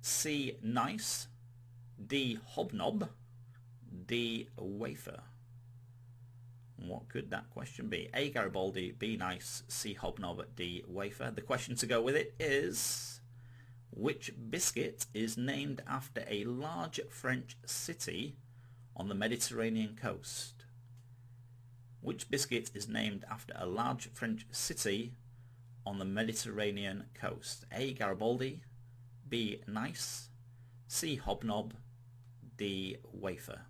C, nice, D, hobnob, D, wafer. What could that question be? A, Garibaldi, B, nice, C, hobnob, D, wafer. The question to go with it is, which biscuit is named after a large French city on the Mediterranean coast? Which biscuit is named after a large French city on the Mediterranean coast? A, Garibaldi, B, nice, C, hobnob, D, wafer.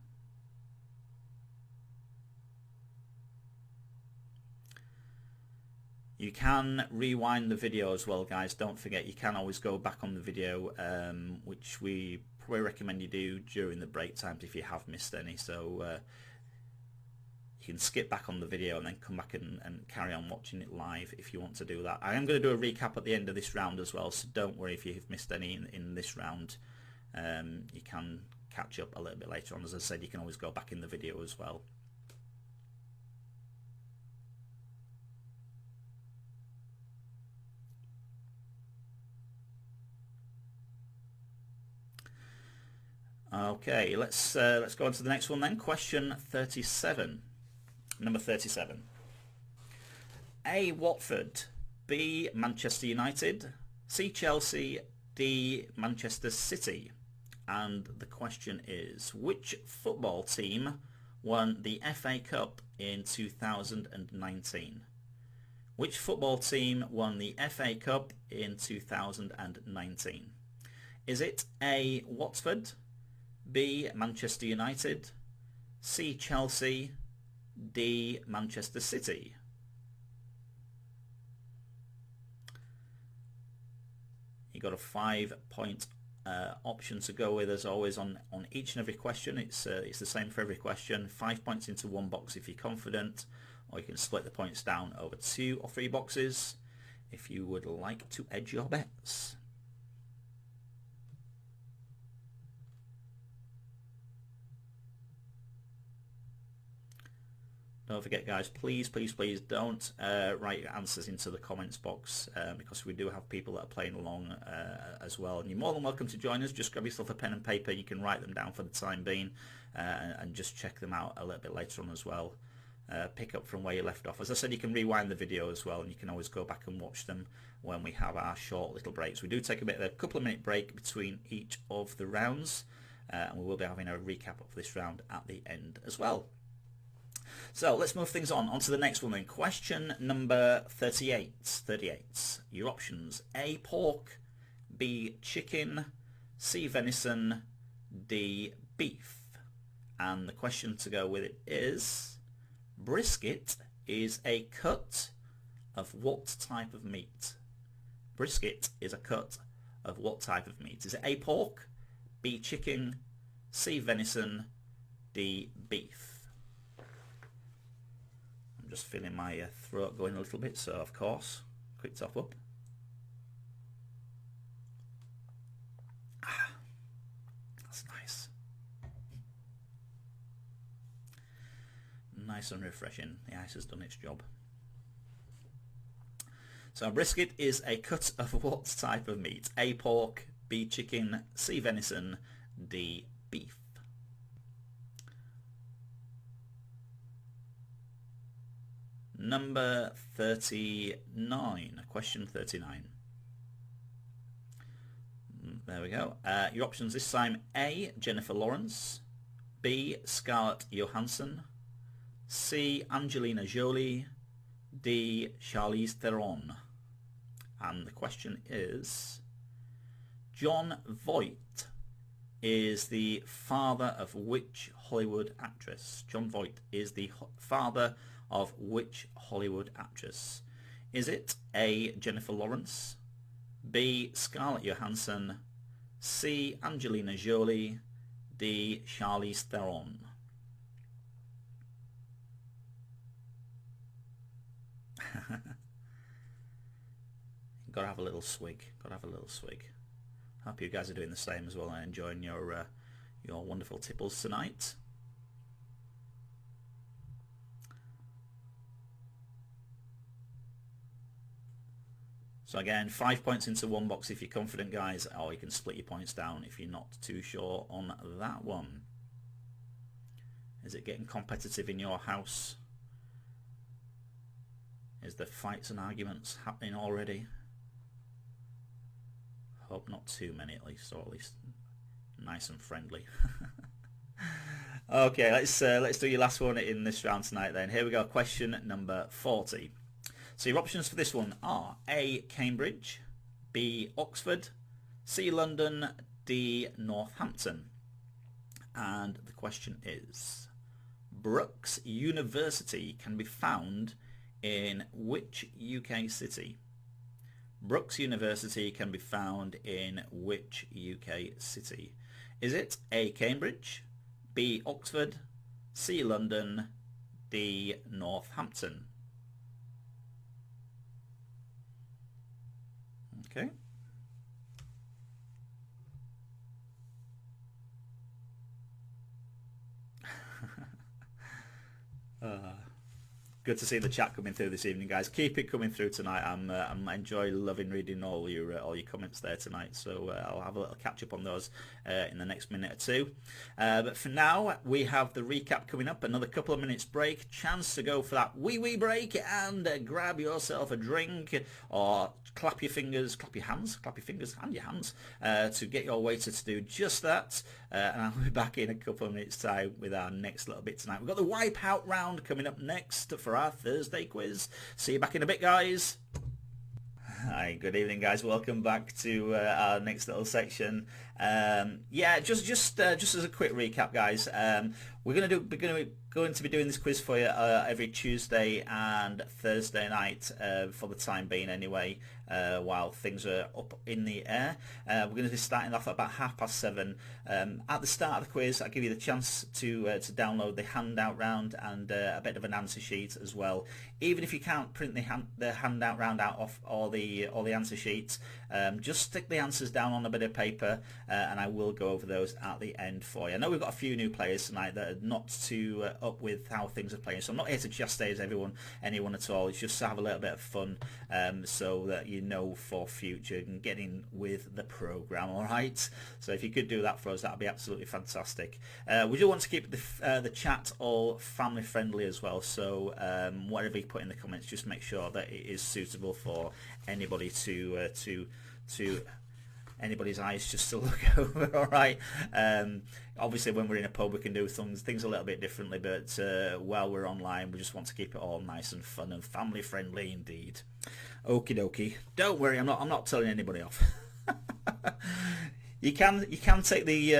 You can rewind the video as well, guys. Don't forget, you can always go back on the video, which we probably recommend you do during the break times if you have missed any. So you can skip back on the video and then come back and carry on watching it live if you want to do that. I am going to do a recap at the end of this round as well, so don't worry if you've missed any in this round. You can catch up a little bit later on. As I said, you can always go back in the video as well. Okay, let's go on to the next one then. Question 37. Number 37. A, Watford, B, Manchester United, C, Chelsea, D, Manchester City. And the question is, which football team won the FA Cup in 2019? Which football team won the FA Cup in 2019? Is it A, Watford, B, Manchester United, C, Chelsea, D, Manchester City? You got a 5-point option to go with as always on each and every question. It's the same for every question. 5 points into one box if you're confident, or you can split the points down over 2 or 3 boxes if you would like to edge your bets. Don't forget, guys, please don't write your answers into the comments box, because we do have people that are playing along as well. And you're more than welcome to join us. Just grab yourself a pen and paper. You can write them down for the time being, and just check them out a little bit later on as well. Pick up from where you left off. As I said, you can rewind the video as well, and you can always go back and watch them when we have our short little breaks. We do take a couple of minute break between each of the rounds, and we will be having a recap of this round at the end as well. So let's move things on to the next one then. Question number 38. Your options: A, pork, B, chicken, C, venison, D, beef. And the question to go with it is: brisket is a cut of what type of meat? Brisket is a cut of what type of meat? Is it A, pork, B, chicken, C, venison, D, beef? I'm just feeling my throat going a little bit, so of course, quick top up. That's nice. Nice and refreshing. The ice has done its job. So brisket is a cut of what type of meat? A, pork, B, chicken, C, venison, D, beef. Number 39, question 39. There we go. Your options this time: A, Jennifer Lawrence, B, Scarlett Johansson, C, Angelina Jolie, D, Charlize Theron. And the question is: Jon Voight is the father of which Hollywood actress? Jon Voight is the father of which Hollywood actress? Is it A, Jennifer Lawrence, B, Scarlett Johansson, C, Angelina Jolie, D, Charlize Theron? Gotta have a little swig. Hope you guys are doing the same as well and enjoying your wonderful tipples tonight. So again, 5 points into one box if you're confident, guys, or you can split your points down if you're not too sure on that one. Is it getting competitive in your house? Is there fights and arguments happening already? Hope not too many, at least, or at least nice and friendly. Okay, let's do your last one in this round tonight then. Here we go, question number 40. So your options for this one are A, Cambridge, B, Oxford, C, London, D, Northampton. And the question is: Brookes University can be found in which UK city? Brookes University can be found in which UK city? Is it A, Cambridge, B, Oxford, C, London, D, Northampton? Okay. Good to see the chat coming through this evening, guys. Keep it coming through tonight. I'm loving reading all your comments there tonight. So I'll have a little catch up on those in the next minute or two. But for now, we have the recap coming up. Another couple of minutes break. Chance to go for that wee break and grab yourself a drink, or clap your fingers, clap your fingers and your hands to get your waiter to do just that. And I'll be back in a couple of minutes time with our next little bit tonight. We've got the Wipeout round coming up next for our Thursday quiz. See you back in a bit, guys. Hi, good evening, guys. Welcome back to our next little section. Yeah, just as a quick recap, guys. We're going to be doing this quiz for you every Tuesday and Thursday night for the time being, anyway. While things are up in the air, we're going to be starting off at about 7:30. At the start of the quiz, I'll give you the chance to download the handout round and a bit of an answer sheet as well. Even if you can't print the handout round out off or the answer sheets, just stick the answers down on a bit of paper, and I will go over those at the end for you. I know we've got a few new players tonight that are not too up with how things are playing. So I'm not here to chastise anyone at all. It's just to have a little bit of fun, so that you know for future and getting with the program. All right. So if you could do that for us, that'd be absolutely fantastic. We do want to keep the chat all family friendly as well. So whatever you put in the comments, just make sure that it is suitable for anybody to anybody's eyes just to look over. All right. Obviously when we're in a pub we can do things a little bit differently, but while we're online we just want to keep it all nice and fun and family friendly indeed. Okie dokie. Don't worry, I'm not telling anybody off. You can take the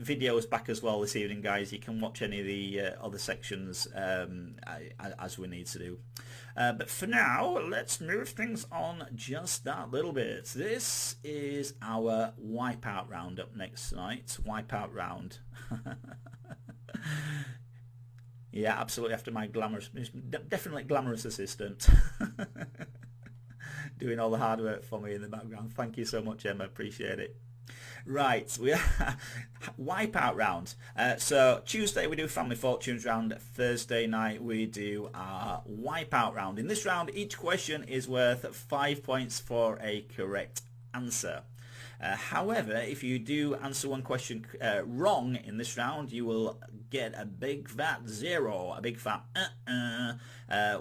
videos back as well this evening, guys. You can watch any of the other sections as we need to do. But for now, let's move things on just that little bit. This is our Wipeout round up next tonight. Wipeout round. Yeah, absolutely. After my definitely glamorous assistant. Doing all the hard work for me in the background. Thank you so much, Emma. Appreciate it. Right, we are Wipeout round. So Tuesday we do Family Fortunes round. Thursday night we do our Wipeout round. In this round, each question is worth 5 points for a correct answer. However, if you do answer one question wrong in this round, you will get a big fat 0, a big fat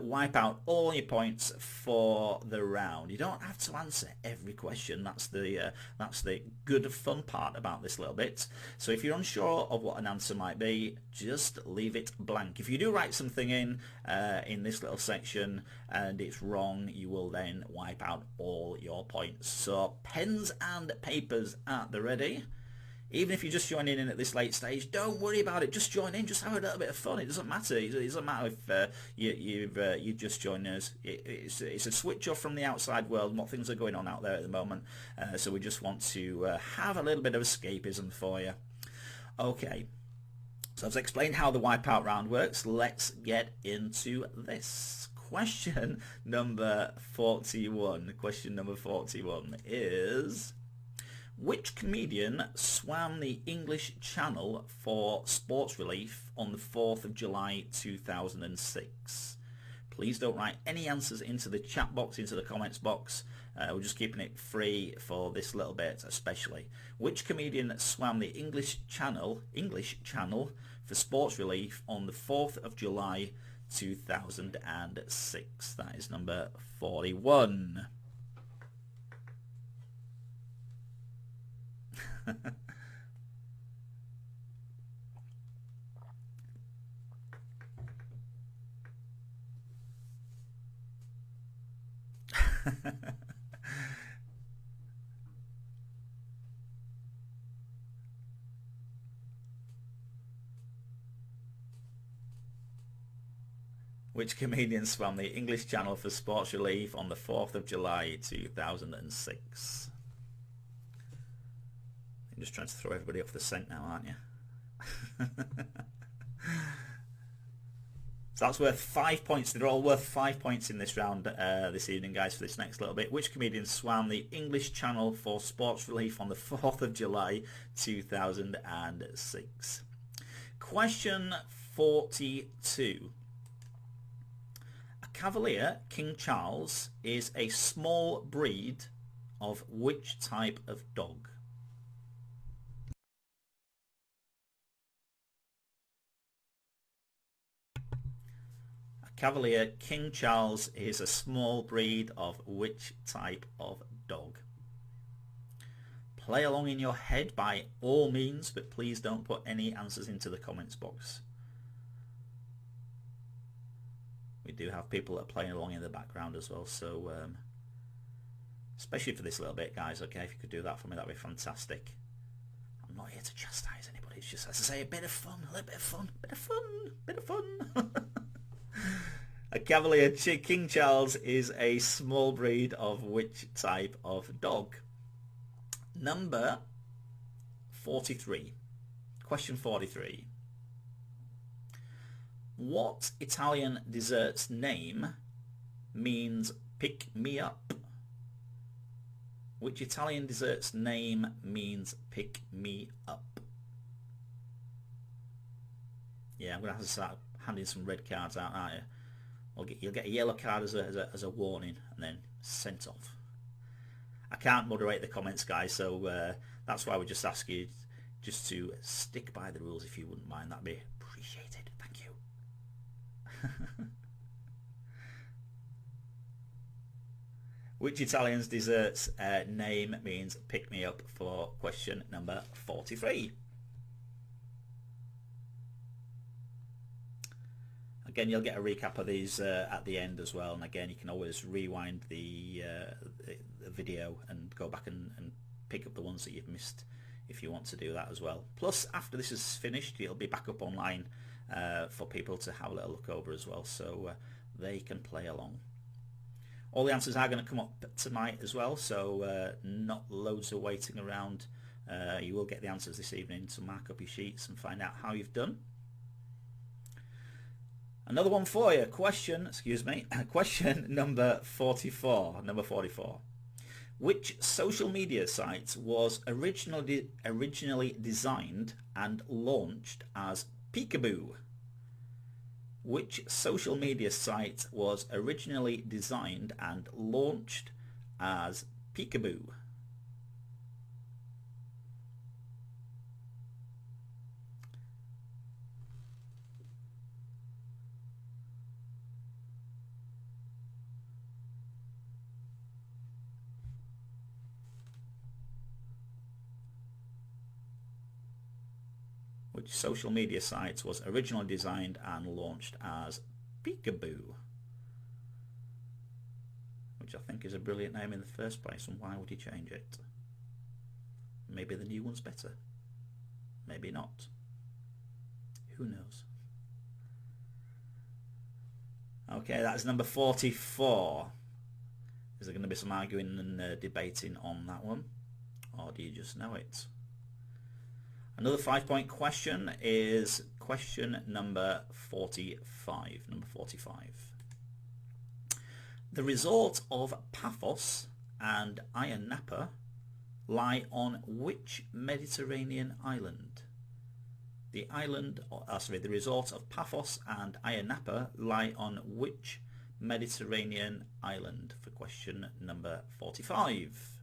wipe out all your points for the round. You don't have to answer every question. That's the good fun part about this little bit. So if you're unsure of what an answer might be, just leave it blank. If you do write something in this little section and it's wrong, you will then wipe out all your points. So pens and papers at the ready. Even if you're just joining in at this late stage, don't worry about it. Just join in. Just have a little bit of fun. It doesn't matter. It doesn't matter if you've just joined us. It's a switch off from the outside world and what things are going on out there at the moment. So we just want to have a little bit of escapism for you. Okay. So I've explained how the Wipeout round works. Let's get into this. Question number 41. Question number 41 is... Which comedian swam the English Channel for sports relief on the 4th of July 2006? Please don't write any answers into the chat box, into the comments box. We're just keeping it free for this little bit especially. Which comedian swam the English Channel for sports relief on the 4th of July 2006? That is number 41. Which comedian swam the English Channel for sports relief on the 4th of July 2006? You're just trying to throw everybody off the scent now, aren't you? So that's worth 5 points. They're all worth 5 points in this round this evening, guys, for this next little bit. Which comedian swam the English Channel for sports relief on the 4th of July 2006? Question 42. A cavalier, King Charles, is a small breed of which type of dog? Cavalier King Charles is a small breed of which type of dog? Play along in your head by all means, but please don't put any answers into the comments box. We do have people that are playing along in the background as well, so especially for this little bit, guys, okay, if you could do that for me, that'd be fantastic. I'm not here to chastise anybody, it's just, as I say, a bit of fun, a little bit of fun, bit of fun. A Cavalier King Charles is a small breed of which type of dog? Number 43. Question 43. What Italian dessert's name means pick me up? Which Italian dessert's name means pick me up? Yeah, I'm going to have to start handing some red cards out, aren't you? You'll get a yellow card as a warning, and then sent off. I can't moderate the comments, guys, so that's why we just ask you just to stick by the rules if you wouldn't mind. That'd be appreciated. Thank you. Which Italian's dessert's name means pick me up for question number 43? Again, you'll get a recap of these at the end as well, and again you can always rewind the video and go back and pick up the ones that you've missed if you want to do that as well. Plus, after this is finished, it'll be back up online for people to have a little look over as well, so they can play along. All the answers are going to come up tonight as well, so not loads of waiting around. You will get the answers this evening to mark up your sheets and find out how you've done. Another one for you. Question number 44. Number 44. Which social media site was originally designed and launched as Peekaboo? Which social media site was originally designed and launched as Peekaboo? Which social media site was originally designed and launched as Peekaboo? Which I think is a brilliant name in the first place, and why would you change it? Maybe the new one's better. Maybe not. Who knows? Okay, that's number 44. Is there going to be some arguing and debating on that one? Or do you just know it? Another 5-point question is question number 45. Number 45. The resort of Paphos and Ayia Napa lie on which Mediterranean island? The resort of Paphos and Ayia Napa lie on which Mediterranean island for question number 45?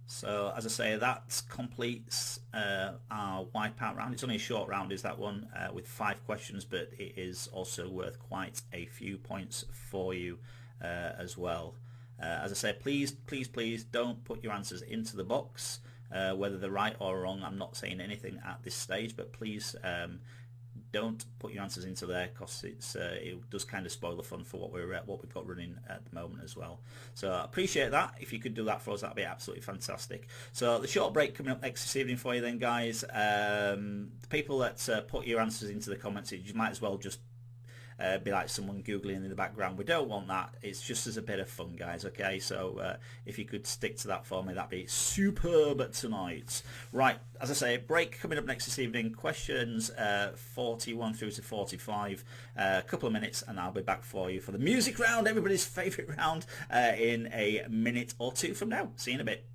So, as I say, that completes our wipeout round. It's only a short round, is that one, with 5 questions, but it is also worth quite a few points for you as well. As I say, please don't put your answers into the box, whether they're right or wrong. I'm not saying anything at this stage, but please don't put your answers into there, because it does kind of spoil the fun for what we've got running at the moment as well. So I appreciate that. If you could do that for us, that'd be absolutely fantastic. So the short break coming up next this evening for you then, guys. The people that put your answers into the comments, you might as well just be like someone googling in the background. We don't want that. It's just as a bit of fun, guys. Okay, so if you could stick to that for me, that'd be superb tonight. Right, as I say, break coming up next this evening. Questions 41 through to 45. A couple of minutes, and I'll be back for you for the music round, everybody's favourite round, in a minute or two from now. See you in a bit.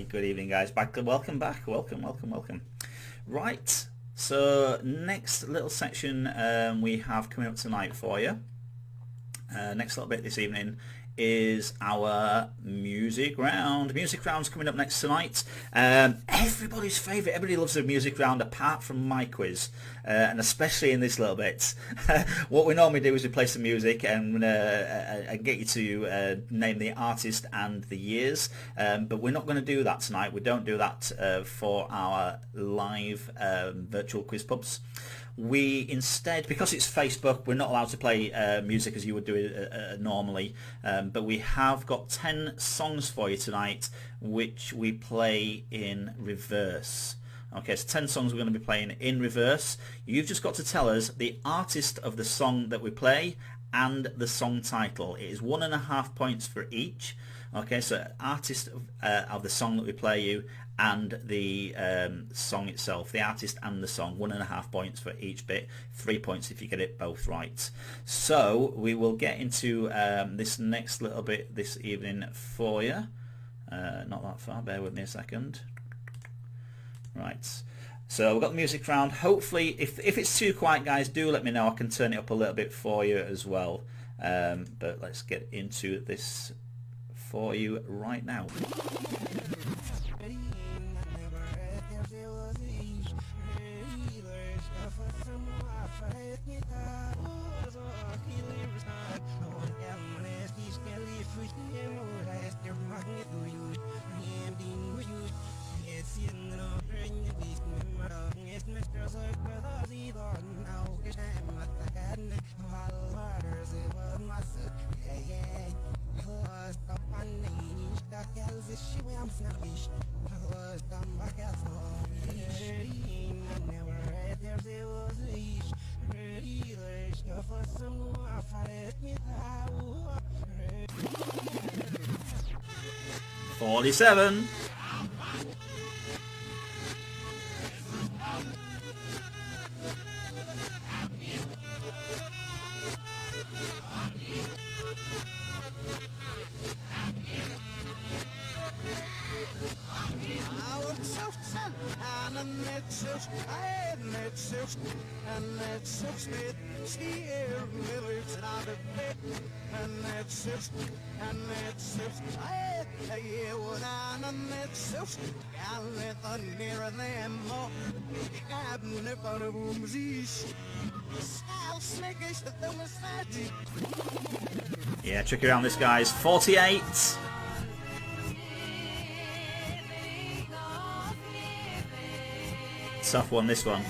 Good evening, guys. Welcome back. Welcome. Right. So next little section we have coming up tonight for you, next little bit this evening, is our music round. Music round's coming up next tonight. Everybody's favourite. Everybody loves the music round apart from my quiz, and especially in this little bit. What we normally do is we play some music and get you to name the artist and the years, but we're not going to do that tonight. We don't do that for our live virtual quiz pubs. We instead, because it's Facebook, we're not allowed to play music as you would do it normally, but we have got 10 songs for you tonight which we play in reverse. Okay, so 10 songs we're going to be playing in reverse. You've just got to tell us the artist of the song that we play and the song title. It is 1.5 points for each. Okay, so artist of the song that we play you, and the song itself, the artist and the song, 1.5 points for each bit, 3 points if you get it both right. So we will get into this next little bit this evening for you. Not that far, bear with me a second. Right, so we've got the music round. Hopefully, if it's too quiet, guys, do let me know. I can turn it up a little bit for you as well. But let's get into this for you right now. $47. Yeah, tricky around this, guys. 48. Tough one, this one.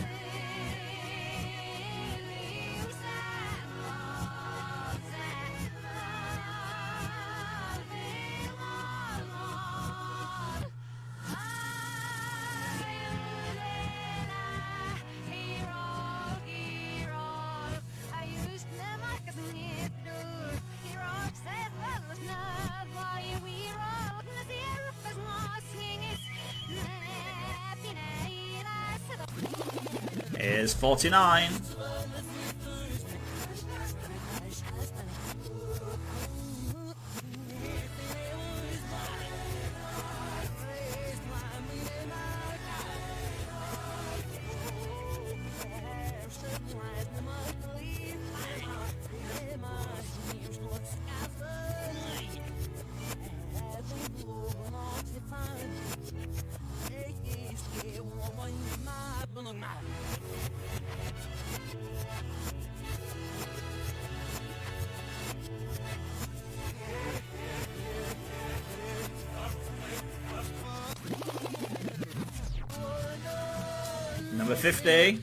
Is 49. Number 50.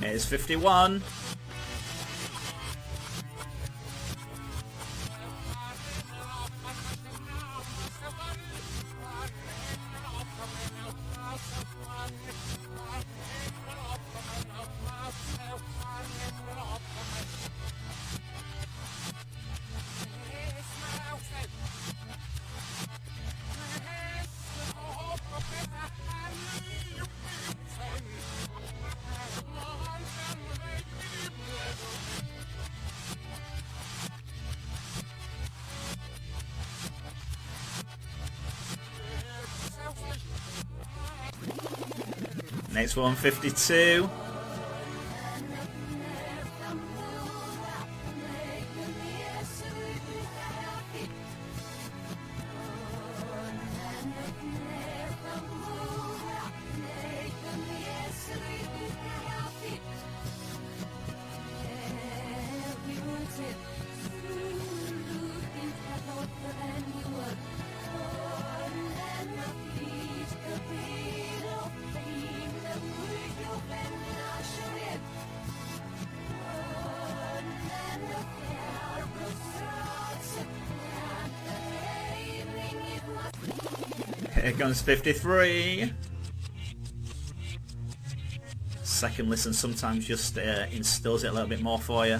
Here's 51. Next one, 52. Here comes 53. Second listen sometimes just instills it a little bit more for you.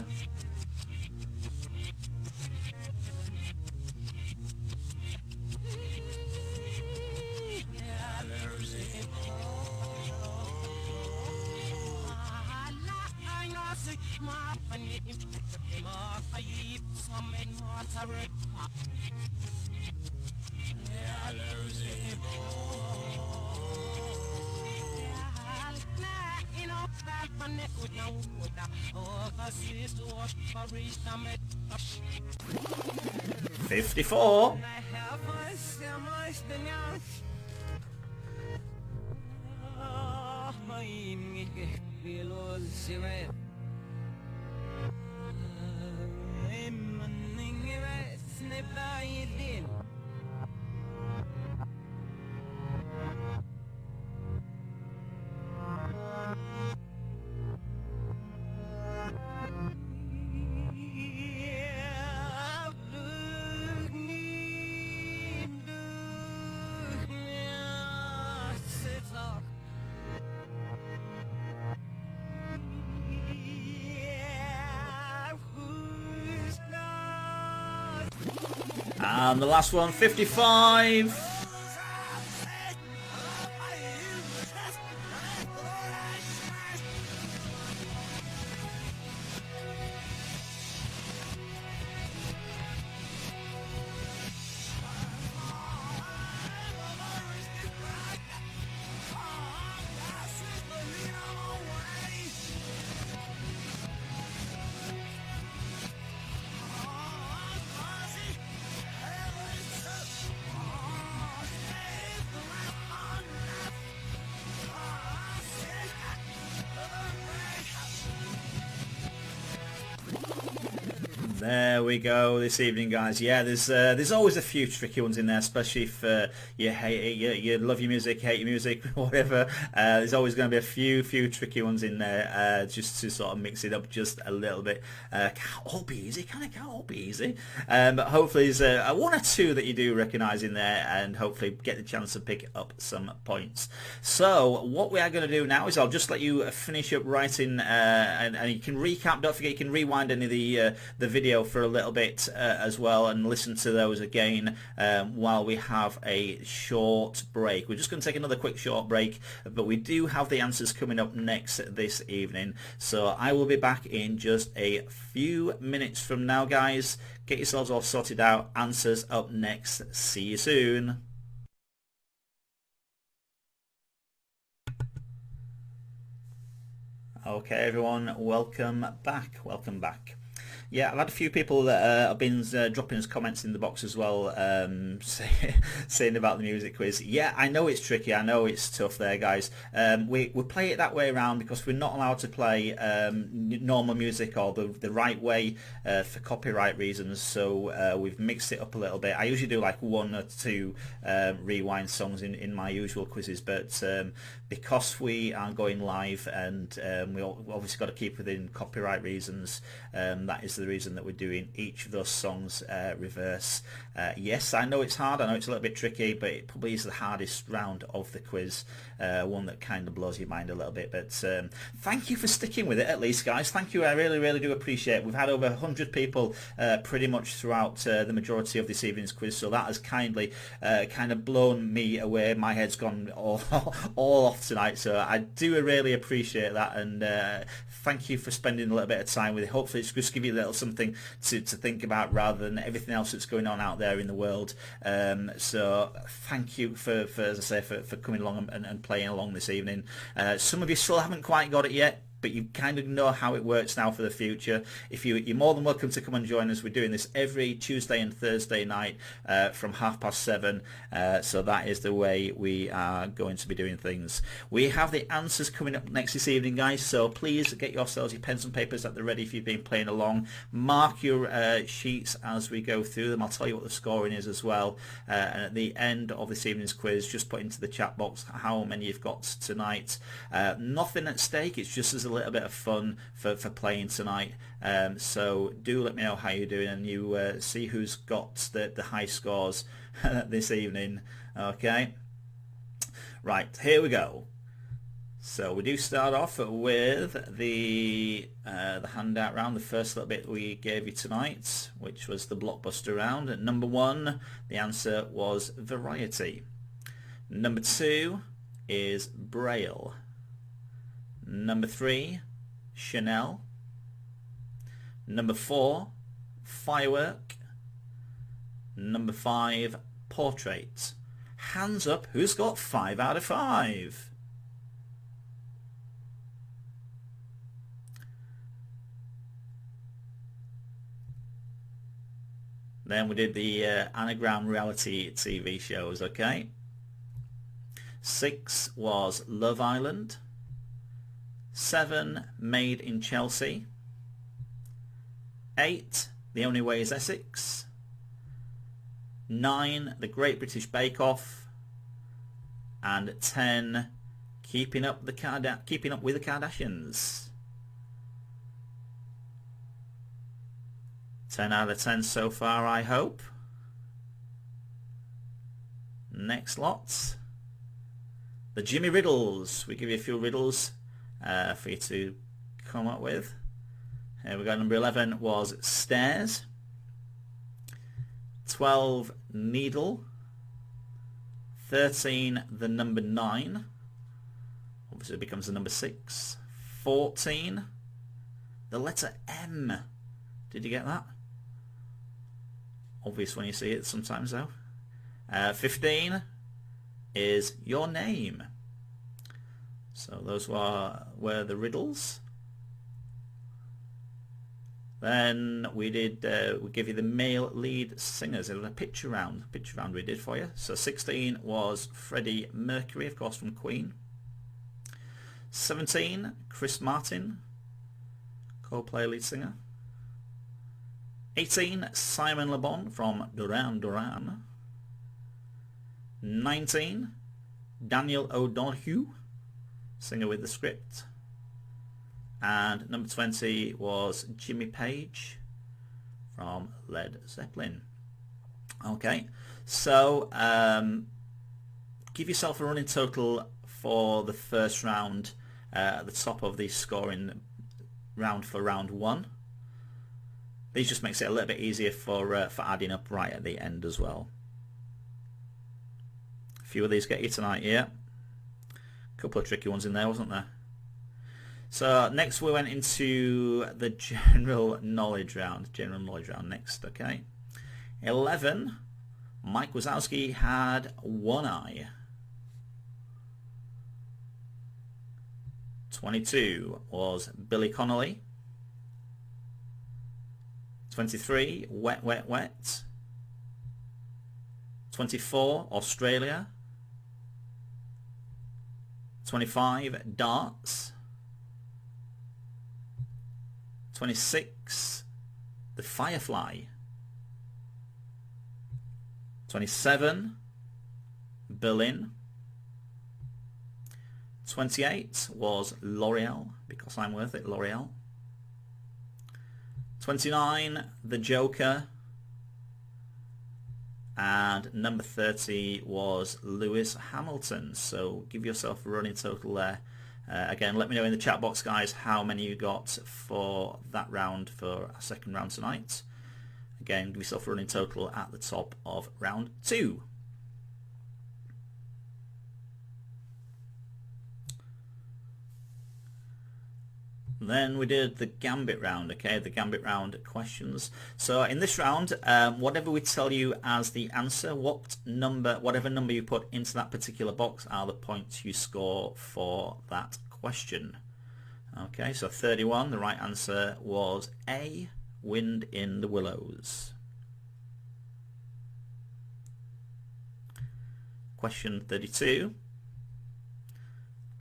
$54. And the last one, 55. There we go this evening, guys. Yeah, there's always a few tricky ones in there, especially if you hate you love your music, hate your music, whatever. There's always going to be a few tricky ones in there, just to sort of mix it up just a little bit. Can't all be easy, can't all be easy. But hopefully there's one or two that you do recognise in there, and hopefully get the chance to pick up some points. So what we are going to do now is I'll just let you finish up writing, and you can recap. Don't forget you can rewind any of the video for a little bit as well, and listen to those again while we have a short break. We're just going to take another quick short break, but we do have the answers coming up next this evening, so I will be back in just a few minutes from now, guys. Get yourselves all sorted out. Answers up next. See you soon. Okay everyone, welcome back. Yeah, I've had a few people that have been dropping us comments in the box as well, saying about the music quiz. Yeah, I know it's tricky, I know it's tough there, guys. We play it that way around because we're not allowed to play normal music or the right way for copyright reasons, so we've mixed it up a little bit. I usually do like one or two rewind songs in my usual quizzes, but because we are going live and we obviously got to keep within copyright reasons, that is the reason that we're doing each of those songs reverse. Yes, I know it's hard, I know it's a little bit tricky, but it probably is the hardest round of the quiz, one that kind of blows your mind a little bit, but thank you for sticking with it at least, guys. Thank you, I really do appreciate it. We've had over 100 people pretty much throughout the majority of this evening's quiz, so that has kindly kind of blown me away. My head's gone all off tonight, so I do really appreciate that, and thank you for spending a little bit of time with it. Hopefully it's just give you a little something to think about rather than everything else that's going on out there in the world. So thank you for as I say, for coming along and playing along this evening. Some of you still haven't quite got it yet, but you kind of know how it works now for the future. If you're more than welcome to come and join us. We're doing this every Tuesday and Thursday night from 7:30, so that is the way we are going to be doing things. We have the answers coming up next this evening, guys, so please get yourselves your pens and papers at the ready if you've been playing along. Mark your sheets as we go through them. I'll tell you what the scoring is as well, and at the end of this evening's quiz, just put into the chat box how many you've got tonight. Nothing at stake, it's just as a little bit of fun for playing tonight, so do let me know how you're doing, and you see who's got the high scores this evening. Okay, Right, here we go. So we do start off with the handout round, the first little bit we gave you tonight, which was the blockbuster round. At number 1, the answer was variety. Number 2 is Braille. Number 3, Chanel. Number 4, firework. Number 5, portrait. Hands up, who's got 5 out of 5? Then we did the anagram reality TV shows, okay? 6 was Love Island. 7, Made in Chelsea. 8, The Only Way is Essex. 9, The Great British Bake Off. And 10, Keeping Up with the Kardashians. 10 out of 10 so far, I hope. Next lot. The Jimmy Riddles. We give you a few riddles for you to come up with. Here we go. Number 11 was stairs. 12, needle. 13, the number 9. Obviously it becomes the number 6. 14, the letter M. Did you get that? Obvious when you see it sometimes though. 15 is your name. So those were the riddles. Then we did we give you the male lead singers. It was a picture round we did for you. So 16 was Freddie Mercury, of course, from Queen. 17, Chris Martin, Coldplay lead singer. 18, Simon Le Bon from Duran Duran. 19, Daniel O'Donoghue, singer with the script. And number 20 was Jimmy Page from Led Zeppelin. Okay, so give yourself a running total for the first round at the top of the scoring round for round 1. These just makes it a little bit easier for adding up right at the end as well. A few of these get you tonight, yeah. A couple of tricky ones in there, wasn't there? So next we went into the general knowledge round. Next, okay. 11, Mike Wazowski had one eye. 22 was Billy Connolly. 23, Wet, Wet, Wet. 24, Australia. 25, Darts. 26, The Firefly. 27, Berlin. 28 was L'Oreal, because I'm worth it, L'Oreal. 29, The Joker. And number 30 was Lewis Hamilton. So give yourself a running total there. Again, let me know in the chat box, guys, how many you got for that round, for our second round tonight. Again, give yourself a running total at the top of round 2. Then we did the gambit round, okay, the gambit round questions. So in this round, whatever we tell you as the answer, whatever number you put into that particular box are the points you score for that question. Okay, so 31, the right answer was A, Wind in the Willows. Question 32,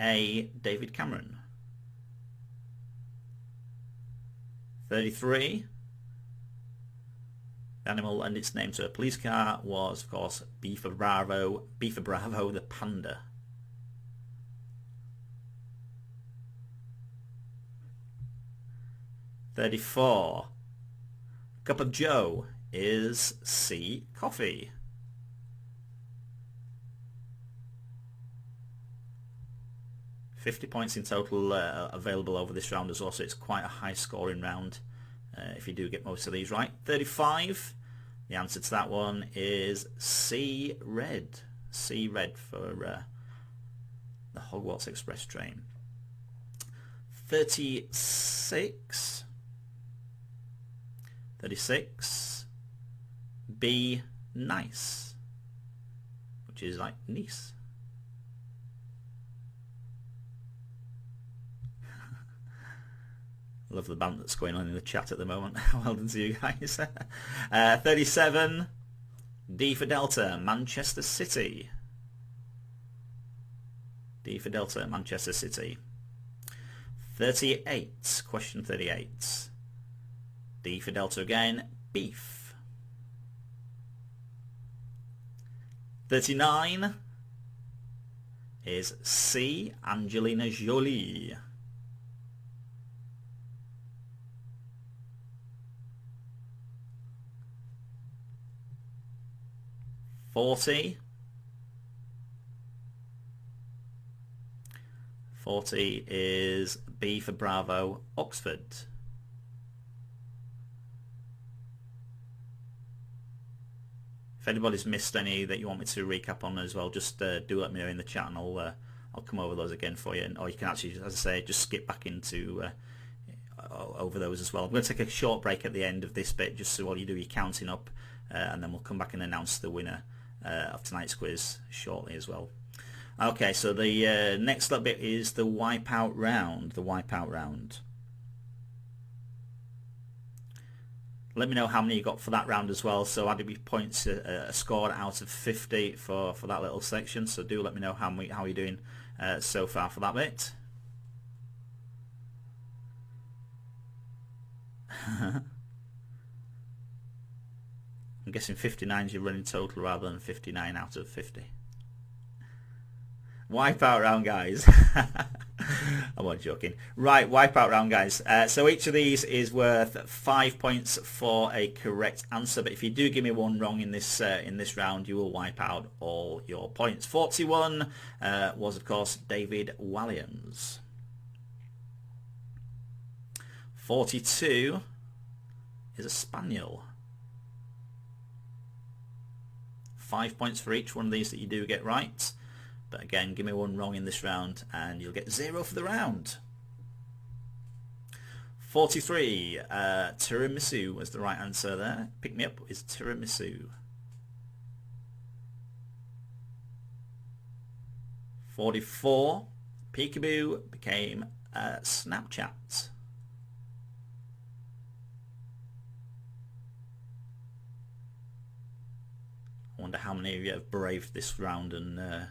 A, David Cameron. 33, the animal and its name to a police car was, of course, B for Bravo, the panda. 34, cup of joe is C, coffee. 50 points in total available over this round as well, so it's quite a high scoring round if you do get most of these right. 35, the answer to that one is C red. C red for the Hogwarts Express train. 36, B nice, which is like Nice. Love the band that's going on in the chat at the moment. Well done to you guys. 37, D for Delta, Manchester City. D for Delta, Manchester City. 38, question 38. D for Delta again, beef. 39 is C, Angelina Jolie. 40 is B for Bravo, Oxford. If anybody's missed any that you want me to recap on as well, just do let me know in the chat, and I'll come over those again for you. Or you can actually, as I say, just skip back into over those as well. I'm going to take a short break at the end of this bit, just so while you do your counting up, and then we'll come back and announce the winner of tonight's quiz shortly as well. Okay, so the next little bit is the wipeout round. The wipeout round. Let me know how many you got for that round as well. So add your points scored out of 50 for that little section. So do let me know how you're doing so far for that bit. I'm guessing 59 is your running total rather than 59 out of 50. Wipeout round, guys. I'm not joking. Right, wipeout round, guys. So each of these is worth 5 points for a correct answer. But if you do give me one wrong in this round, you will wipe out all your points. 41 was, of course, David Walliams. 42 is a spaniel. 5 points for each one of these that you do get right. But again, give me one wrong in this round and you'll get 0 for the round. 43, tiramisu was the right answer there. Pick me up is tiramisu. 44, peekaboo became Snapchat. I wonder how many of you have braved this round and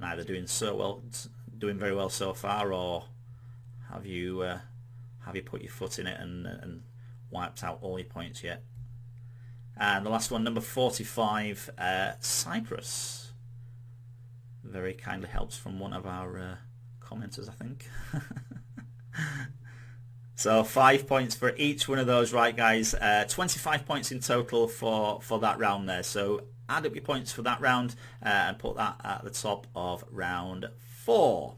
either doing very well so far, or have you put your foot in it and wiped out all your points yet? And the last one, number 45, Cyprus. Very kindly helps from one of our commenters, I think. So 5 points for each one of those, right, guys? 25 points in total for that round there. So add up your points for that round and put that at the top of round 4.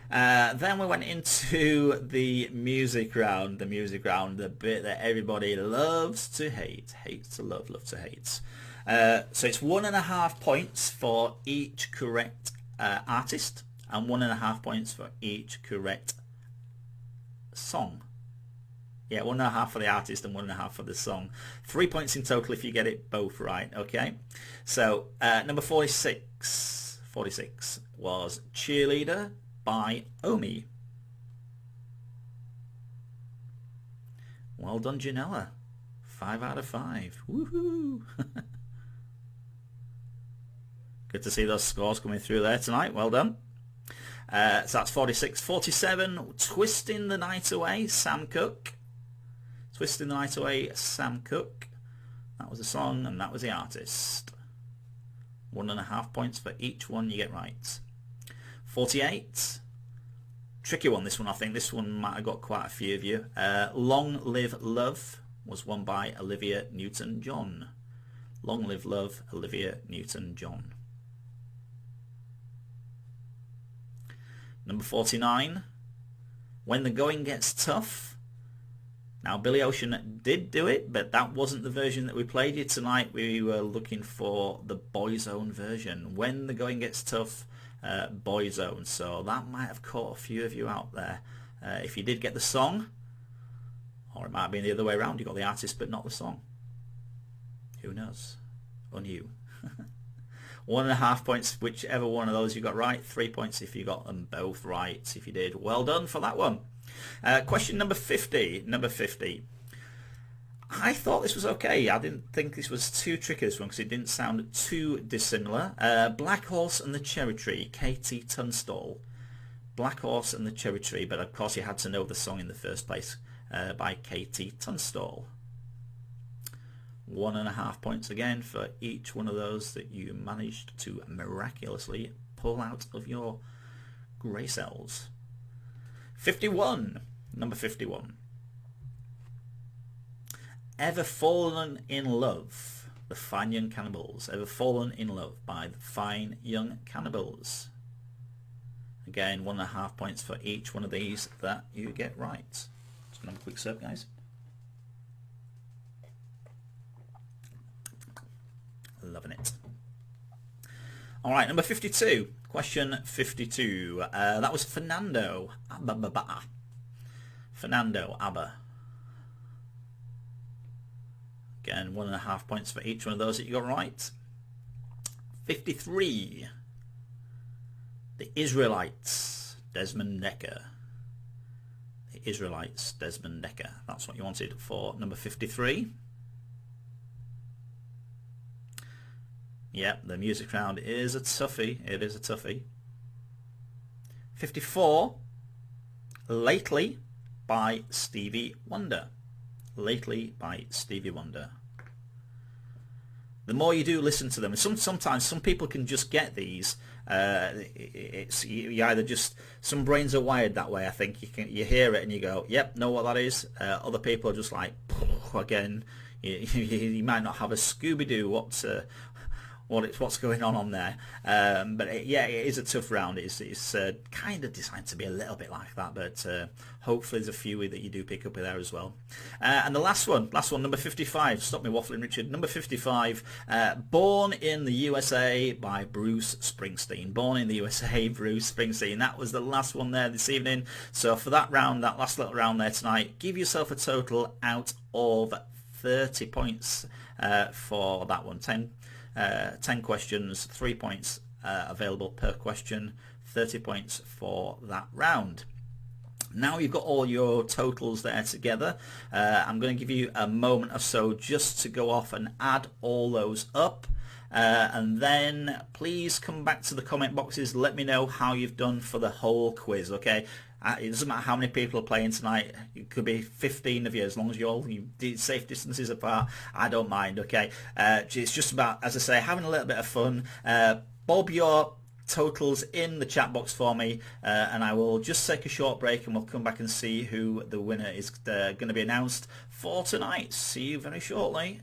Then we went into the music round. The music round, the bit that everybody loves to hate, hates to love, love to hate. So it's 1.5 points for each correct artist and 1.5 points for each correct song. Yeah, 1.5 for the artist and 1.5 for the song. 3 points in total if you get it both right. Okay, so number 46 was Cheerleader by Omi. Well done, Janella. 5 out of 5. Woohoo! Good to see those scores coming through there tonight. Well done. So that's 46. 47, Twisting the Night Away, Sam Cooke. Twisting the Night Away, Sam Cooke. That was the song and that was the artist. 1.5 points for each one you get right. 48, tricky one this one, I think. This one might have got quite a few of you. Long Live Love was won by Olivia Newton-John. Long Live Love, Olivia Newton-John. Number 49, When the Going Gets Tough. Now, Billy Ocean did do it, but that wasn't the version that we played you tonight. We were looking for the Boyzone version. When the Going Gets Tough, Boyzone. So that might have caught a few of you out there. If you did get the song, or it might have been the other way around. You got the artist but not the song. Who knows? On you. 1.5 points, whichever one of those you got right. 3 points if you got them both right. If you did, well done for that one. Question number 50. Number 50. I thought this was okay. I didn't think this was too tricky, this one, because it didn't sound too dissimilar. Black Horse and the Cherry Tree, Katie Tunstall. Black Horse and the Cherry Tree, but of course you had to know the song in the first place, by Katie Tunstall. 1.5 points again for each one of those that you managed to miraculously pull out of your grey cells. 51. Number 51. Ever Fallen in Love, the Fine Young Cannibals. Ever Fallen in Love by the Fine Young Cannibals. Again, 1.5 points for each one of these that you get right. Just gonna have a quick sip, guys. Loving it. All right, number 52. Question 52. That was Fernando Abba. Fernando Abba. Again, 1.5 points for each one of those that you got right. 53. The Israelites, Desmond Decker. The Israelites, Desmond Decker. That's what you wanted for number 53. Yep, the music round is a toughie. It is a toughie. 54. Lately by Stevie Wonder. Lately by Stevie Wonder. The more you do listen to them, and sometimes some people can just get these. It's you either just, some brains are wired that way. I think you hear it and you go, yep, know what that is. Other people are just like, again, you might not have a Scooby-Doo what's going on there, but yeah, it is a tough round. It's kind of designed to be a little bit like that, but hopefully there's a few that you do pick up there as well. And the last one, number 55. Stop me waffling, Richard. Number 55. Born in the USA by Bruce Springsteen. Born in the USA, Bruce Springsteen. That was the last one there this evening. So for that round, that last little round there tonight, give yourself a total out of 30 points for that one. 10 questions, 3 points available per question, 30 points for that round. Now you've got all your totals there together. I'm going to give you a moment or so just to go off and add all those up. And then please come back to the comment boxes. Let me know how you've done for the whole quiz, okay? It doesn't matter how many people are playing tonight. It could be 15 of you, as long as you did safe distances apart. I don't mind, okay? It's just about, as I say, having a little bit of fun. Bob your totals in the chat box for me, and I will just take a short break and we'll come back and see who the winner is going to be announced for tonight. See you very shortly.